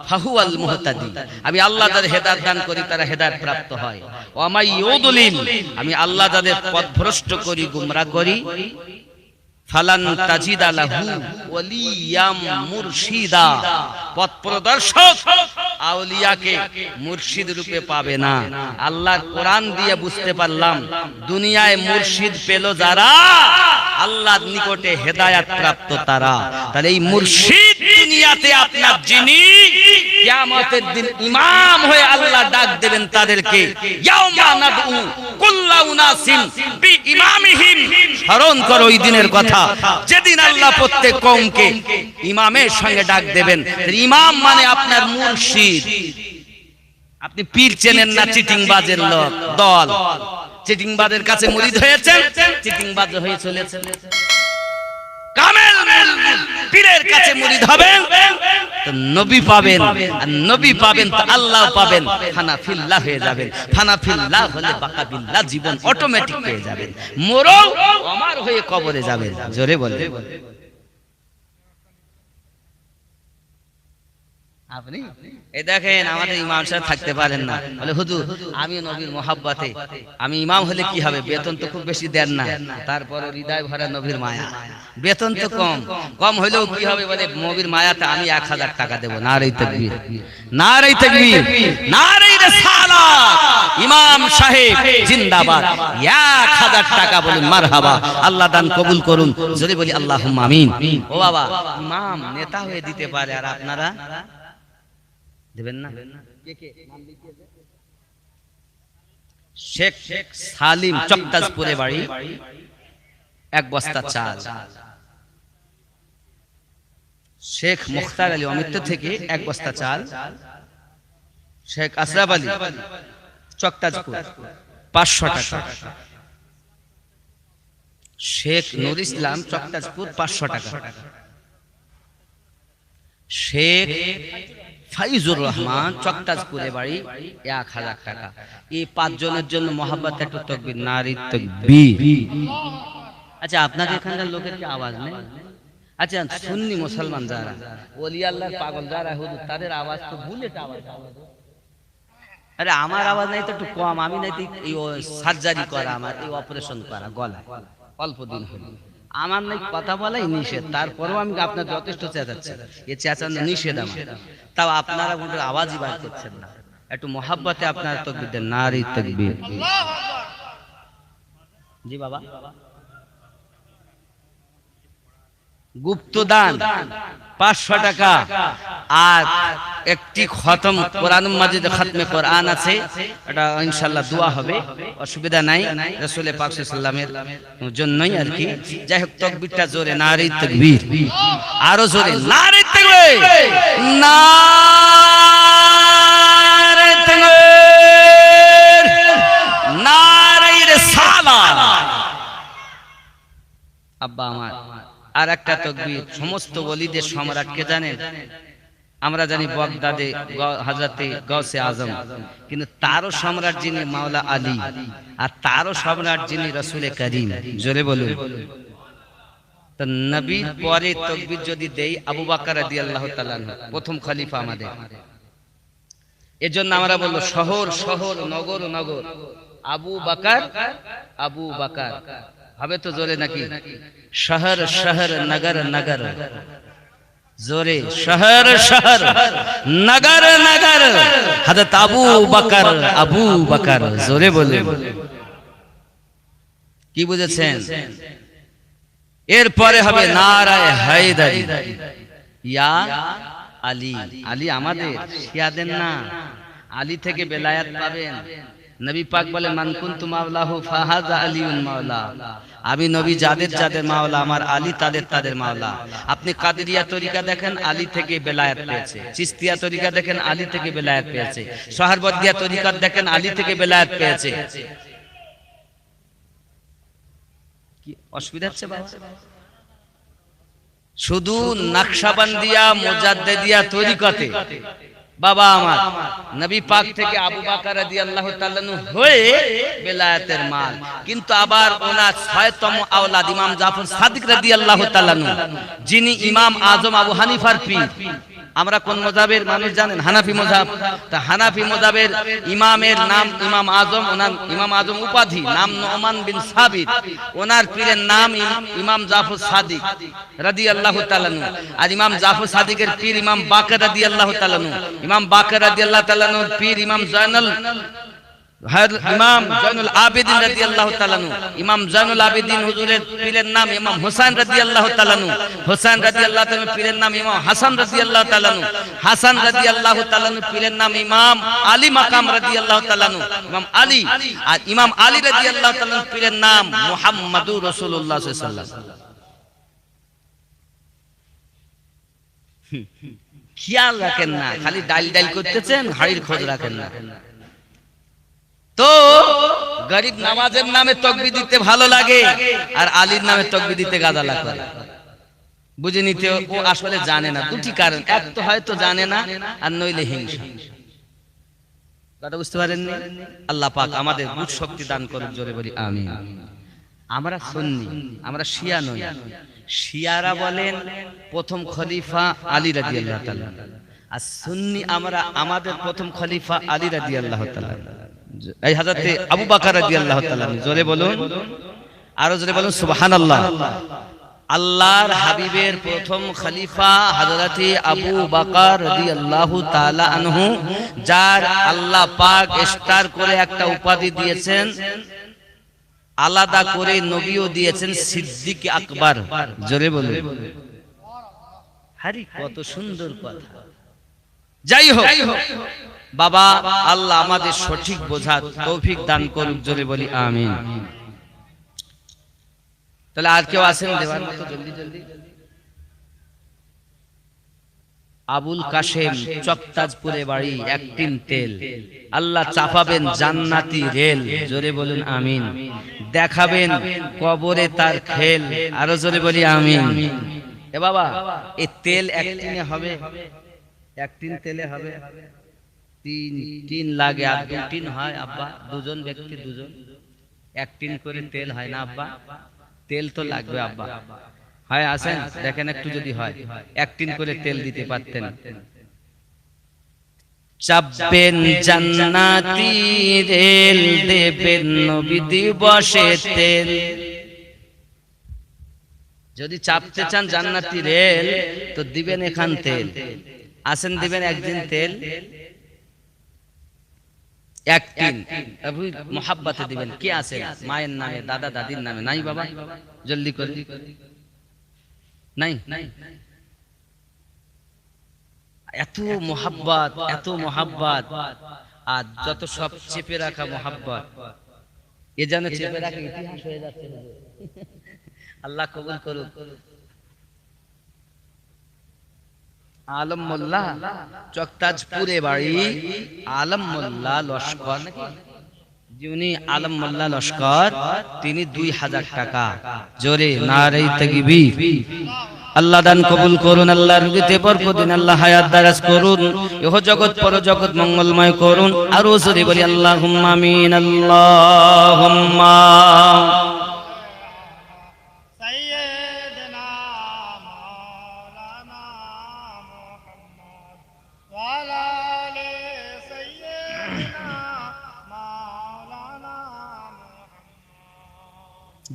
ফাহুয়াল মুহতাদি। আমি আল্লাহ যাদের হেদায়েত দান করি তারা হেদায়েত প্রাপ্ত হয়। ওয়া মাই ইউদলিল, আমি আল্লাহ যাদের পথভ্রষ্ট করি গুমরাহ করি ফালান তাজিদা লাহু ওয়ালিয়াম মুরশিদা। পথ প্রদর্শক আউলিয়াকে মুর্শিদ রূপে পাবে না। আল্লাহর কোরআন দিয়ে বুঝতে পারলাম দুনিয়ায় মুর্শিদ পেল যারা আল্লাহর নিকটে হেদায়েত প্রাপ্ত তারা। তাহলে এই মুর্শিদ দুনিয়াতে আপনার যিনি কিয়ামতের দিন ইমাম হয়ে আল্লাহ ডাক দেবেন তাদেরকে ইয়াউমা নাদউ কুল্লা উনাসিম বিইমামিহিম। স্মরণ করো ওই দিনের কথা যেদিন আল্লাহ প্রত্যেক কওমকে ইমামের সঙ্গে ডাক দেবেন। ইমাম মানে আপনার মুর্শিদ। আপনি পীর চেনেন না, চিটিংবাজের লোক দল, চিটিংবাজের কাছে মুরিদ হয়েছেন, চিটিংবাজ হয়ে চলেছেন। কামেল পীরের কাছে মুরিদ হবেন তো নবী পাবেন, আর নবী পাবেন তো আল্লাহ পাবেন। ফানাফিল্লাহ হয়ে যাবেন, ফানাফিল্লাহ হলে বাকাবিল্লাহ, জীবন অটোমেটিক পেয়ে যাবেন। মরও আমার হয়ে কবরে যাবেন। জোরে বলে আপনি এই দেখেন আমাদের ইমাম সাহেব থাকতে পারেন না, বলে হুজুর আমি নবীর মোহাব্বতে আমি ইমাম হলে কি হবে, বেতন তো খুব বেশি দেন না, তারপরে হৃদয় ভরা নবীর মায়া, বেতন তো কম, কম হলেও কি হবে, বলে নবীর মায়াতে আমি ১০০০ টাকা দেব। নারে তাকবীর, নারে তাকবীর, নারে রিসালাত, ইমাম সাহেব জিন্দাবাদ। ১০০০ টাকা বলুন মারহাবা, আল্লাহ দান কবুল করুন। যদি বলি আল্লাহুম্মা আমিন। ও বাবা, ইমাম নেতা হয়ে দিতে পারে আর আপনারা দেবেন না। শেখ সালিম চকতাজপুরে বাড়ি, ১ বস্তা চাল। শেখ মুখতার আলী অমিত্য থেকে ১ বস্তা চাল। শেখ আশরাফ আলী চকতাজপুর ৫০০ টাকা। শেখ নুর ইসলাম চকতাজপুর ৫০০ টাকা। শেখ ফাইজুর রহমান চকতাজপুরে বাড়ি ১০০০ টাকা। এই ৫ জনের জন্য মোহাব্বত একটু তাকবীর, নারী তাকবীর। আচ্ছা আপনাদের এখানকার লোকের কি আওয়াজ নেই? আচ্ছা সুন্নি মুসলমান যারা ওলি আল্লাহর পাগল যারা হুজুর তাদের আওয়াজ তো বুলেট আওয়াজ। আরে আমার আওয়াজ নাই তো একটু কম, আমি নাই তো এই সার্জারি করা, আমার এই অপারেশন করা গলা অল্প দিন হলো, আমার নাই কথা বলাই নিষেধ, তারপরেও আমি আপনার যথেষ্ট চেঁচাচ্ছি, এ চেঁচানো নিষেধ আমার, তাও আপনারা ওদের আওয়াজই বার করছেন না। একটু মোহাব্বতে আপনারা তাকবীর দেন, নারী তাকবীর। জি বাবা। গুপ্তদান ৫০০ টাকা আর একটি খতম কোরআন মাজিদে খতমে কোরআন আছে, এটা ইনশাআল্লাহ দোয়া হবে, অসুবিধা নাই, রাসূল পাক সাল্লাল্লাহু আলাইহি ওয়াসাল্লামের জন্যই আর কি। যাই হোক, তাকবীরটা জোরে, নারে তাকবীর, আরো জোরে নারে তাকবীর, নারে তাকবীর, নারে রিসালাত। আব্বা আমার আর একটা তাকবীর, সমস্ত ওলিদের সম্রাটকে জানেন? আমরা জানি বাগদাদে হযরতে গাউসে আজম, কিন্তু তারও সম্রাট যিনি মাওলা আলী, আর তারও সম্রাট যিনি রাসূল করিম। জোরে বলুন। তো নবীর পরে তাকবীর যদি দেই আবু বকর রাদিয়াল্লাহু তাআলা প্রথম খলিফা আমাদের, এজন্য আমরা বলবো শহর শহর, নগর নগর, আবু বকর আবু বকর হবে তো জোরে নাকি? শহর শহর, নগর নগর, জোরে শহর শহর, নগর নগর, হযরত আবু বকর আবু বকর, জোরে বলুন। কি বুঝেছেন? এরপরে হবে নারায়ে হায়দারি, ইয়া আলী। আলী আমাদের, শিয়াদের না। আলী থেকে বেলায়াত পাবেন। নবী পাক বলে মান কুনতু মাওলাহু ফাহাযা আলিউন মাওলা, আমি নবী যাদের যাদের মাওলা, আমার আলী তাদের তাদের মাওলা। আপনি কাদেরিয়া তরিকা দেখেন, আলী থেকে বেলায়াত পেয়েছে। চিশতিয়া তরিকা দেখেন, আলী থেকে বেলায়াত পেয়েছে। সোহরবর্দিয়া তরিকা দেখেন, আলী থেকে বেলায়াত পেয়েছে। কি অসুবিধা হচ্ছে বাবা? শুধু নকশবন্দিয়া মুজাদ্দিদিয়া তরিকাতে বাবা আমার নবী পাক থেকে আবু বকর রাদিয়াল্লাহু তাআলা হয়ে বেলায়েতের মাল, কিন্তু আবার ওনার ৬তম আওলাদ ইমাম জাফর সাদিক রাদিয়াল্লাহু তাআলা, যিনি ইমাম আজম আবু হানিফার পীর। আমরা কোন মাযহাবের মানুষ জানেন? হানাফি মাযহাব। তা হানাফি মাযহাবের ইমামের নাম ইমাম আজম, ওনার ইমাম আজম উপাধি, নাম নোমান বিন সাবিত। ওনার পীরের নাম ইমাম জাফর সাদিক রাদিয়াল্লাহু তাআলা। আর ইমাম জাফর সাদিকের পীর ইমাম বাকর রাদিয়াল্লাহু তাআলা। ইমাম বাকর রাদিয়াল্লাহু তাআলা পীর ইমাম ইমাম জাইনুল আবেদিন রাদিয়াল্লাহু তাআলা। ইমাম জাইনুল আবেদিন হুজুরের পীরের নাম ইমাম হোসেন রাদিয়াল্লাহু তাআলা। হোসেন রাদিয়াল্লাহু তাআলা পীরের নাম ইমাম হাসান রাদিয়াল্লাহু তাআলা। হাসান রাদিয়াল্লাহু তাআলা পীরের নাম ইমাম আলী মাকাম রাদিয়াল্লাহু তাআলা, ইমাম আলী। আর ইমাম আলী রাদিয়াল্লাহু তাআলা পীরের নাম মুহাম্মাদুর রাসূলুল্লাহ সাল্লাল্লাহু আলাইহি ওয়াসাল্লাম। খেয়াল রাখেন না, খালি ডাইল ডাইল করতেছেন, হাড়ির খোঁজ রাখেন না। তো গরিব নামাজের নামে তাকবীর দিতে ভালো লাগে, আর আলীর নামে তাকবীর দিতে গাদা লাগে। বুঝে নিতে ও আসলে জানে না। দুটি কারণ, এক তো হয়তো জানে না, আর নইলে হিংসা। কথা বুঝতে পারেননি? আল্লাহ পাক আমাদের বুঝ শক্তি দান করুন, জোরে বলি আমিন। আমরা সুন্নি, আমরা শিয়া নই। শিয়ারা বলেন প্রথম খলিফা আলী রাদিয়াল্লাহু তাআলা, আর সুন্নি আমরা, আমাদের প্রথম খলিফা আলী রাদিয়াল্লাহু তাআলা, এই হযরতে আবু বকর রাদিয়াল্লাহু তাআলা। জোরে বলুন, আরো জোরে বলুন সুবহানাল্লাহ। আল্লাহর হাবিবের প্রথম খলিফা হযরতে আবু বকর রাদিয়াল্লাহু তাআলা আনহু, যার আল্লাহ পাক স্টার করে একটা উপাধি দিয়েছেন, আলাদা করে নবীও দিয়েছেন সিদ্দিক আকবর। জোরে বলুন। হারি কত সুন্দর কথা। যাই হোক বাবা, আল্লাহ আমাদের সঠিক বোঝার তৌফিক দান করুক, জোরে বলি আমিন। তাহলে আর কেউ আছেন দেওয়ার মতো? জলদি জলদি। আবুল কাশেম, চকতাজপুরে বাড়ি, এক টিন তেল। আল্লাহ চাপাবেন জান্নাতি রেল, জোরে বলুন আমিন। দেখাবেন কবরে তার খেল, আরো জোরে বলি আমিন। এ বাবা, এই তেল এক টিনে হবে? এক টিন তেলে হবে? তিন টিন লাগে, আর দু টিন হয় আব্বা, দুজন ব্যক্তি দুজন, এক টিন করে তেল হয় না আব্বা? তেল তো লাগবে আব্বা। হয় আসেন দেখেন একটু, যদি হয় এক টিন করে তেল দিতে পারতেন। চাপবেন জান্নাতি রেল, দেবেন নবী দিবসে তেল। যদি চাপতে চান জান্নাতি রেল, তো দিবেন এখান তেল। আসেন দিবেন একদিন তেল, এক টিন মোহাব্বতে দিবেন। কে আছে? মায়ের নামে, দাদা দাদির নামে? নাই বাবা, জলদি করে। নাই? এত মোহাব্বত, এত মোহাব্বত, আর যত সব চেপে রাখা মোহাব্বত, এ যেন চেপে রাখা ইতিহাস হয়ে যাচ্ছে। আল্লাহ কবুল করুন। আলম মোল্লা, চকতাজপুরে বাড়ি, আলম মোল্লা লস্কর নাকি, যিনি আলম মোল্লা লস্কর, তিনি 2000 টাকা, জোরে নারে তাকবীর। আল্লাহ দান কবুল করুন, আল্লাহ রুগীতে বরকত দিন, আল্লাহ হায়াত দারাজ করুন, ইহ জগৎ পর জগৎ মঙ্গলময় করুন। আর জোরে বলি আল্লাহুম্মা আমিন, আল্লাহুম্মা।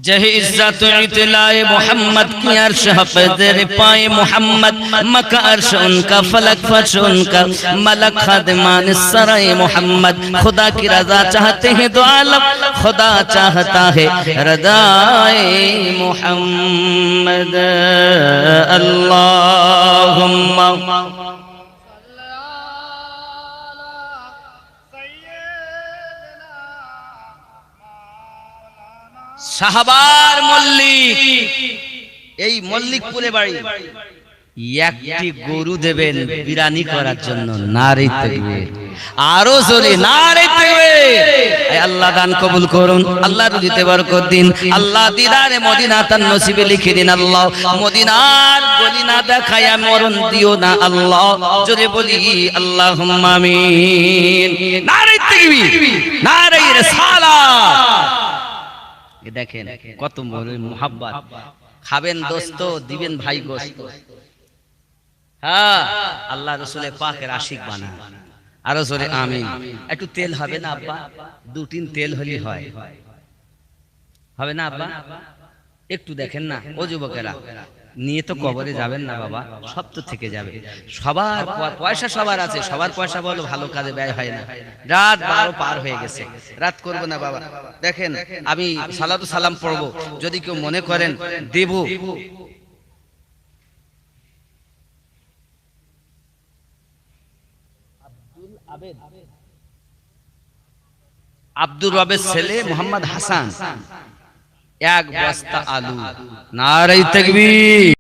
जही इज्जत इतलाए मोहम्मद की अर्श हफ़ज़ पाए मोहम्मद, मका अर्श उनका, फलक फर्श उनका, मलक खादिमान सराए मोहम्मद। खुदा की रज़ा चाहते हैं तो आलम, खुदा चाहता है रज़ाए मोहम्मद। अल्लाहुम्मा সাহাবার মল্লিক, এই মল্লিকপুরে বাড়ি, একটি গরু দেবেন বিরানি করার জন্য। নারে তাকবীর, আরো জোরে নারে তাকবীর। আল্লাহ দান কবুল করুন, আল্লাহ রুজিতে বরকত দিন, আল্লাহ দিদারে মদিনা তার নসিবে লিখে দিন। আল্লাহ মদিনার গলি না দেখায়া মরণ দিও না আল্লাহ, জোরে বলি আল্লাহুম্মা আমিন। নারে তাকবীর, নারে রিসালাত। দেখেন কত মোহাব্বত, খাবেন দোস্ত, দিবেন ভাই গোস্ত। হ্যাঁ, আল্লাহ রাসূলের পাকের আশিক বানান। আরো জোরে আমিন। একটু তেল হবে না আব্বা? 2-3 তেল হলি হয়, হবে না আব্বা? একটু দেখেন না ও যুবকেরা, নিয়ে তো কবরে যাবেন না বাবা, সব তো থেকে যাবে। সবার পয়সা সবার আছে, সবার পয়সা বলো ভালো কাজে ব্যয় হয় না। রাত 12 পার হয়ে গেছে, রাত করব না বাবা। দেখেন আমি সালাতু সালাম পড়ব, যদি কেউ মনে করেন দেব, আব্দুর রবের ছেলে মোহাম্মদ হাসান, 1 বস্তা আলু। নারে তাকবীর।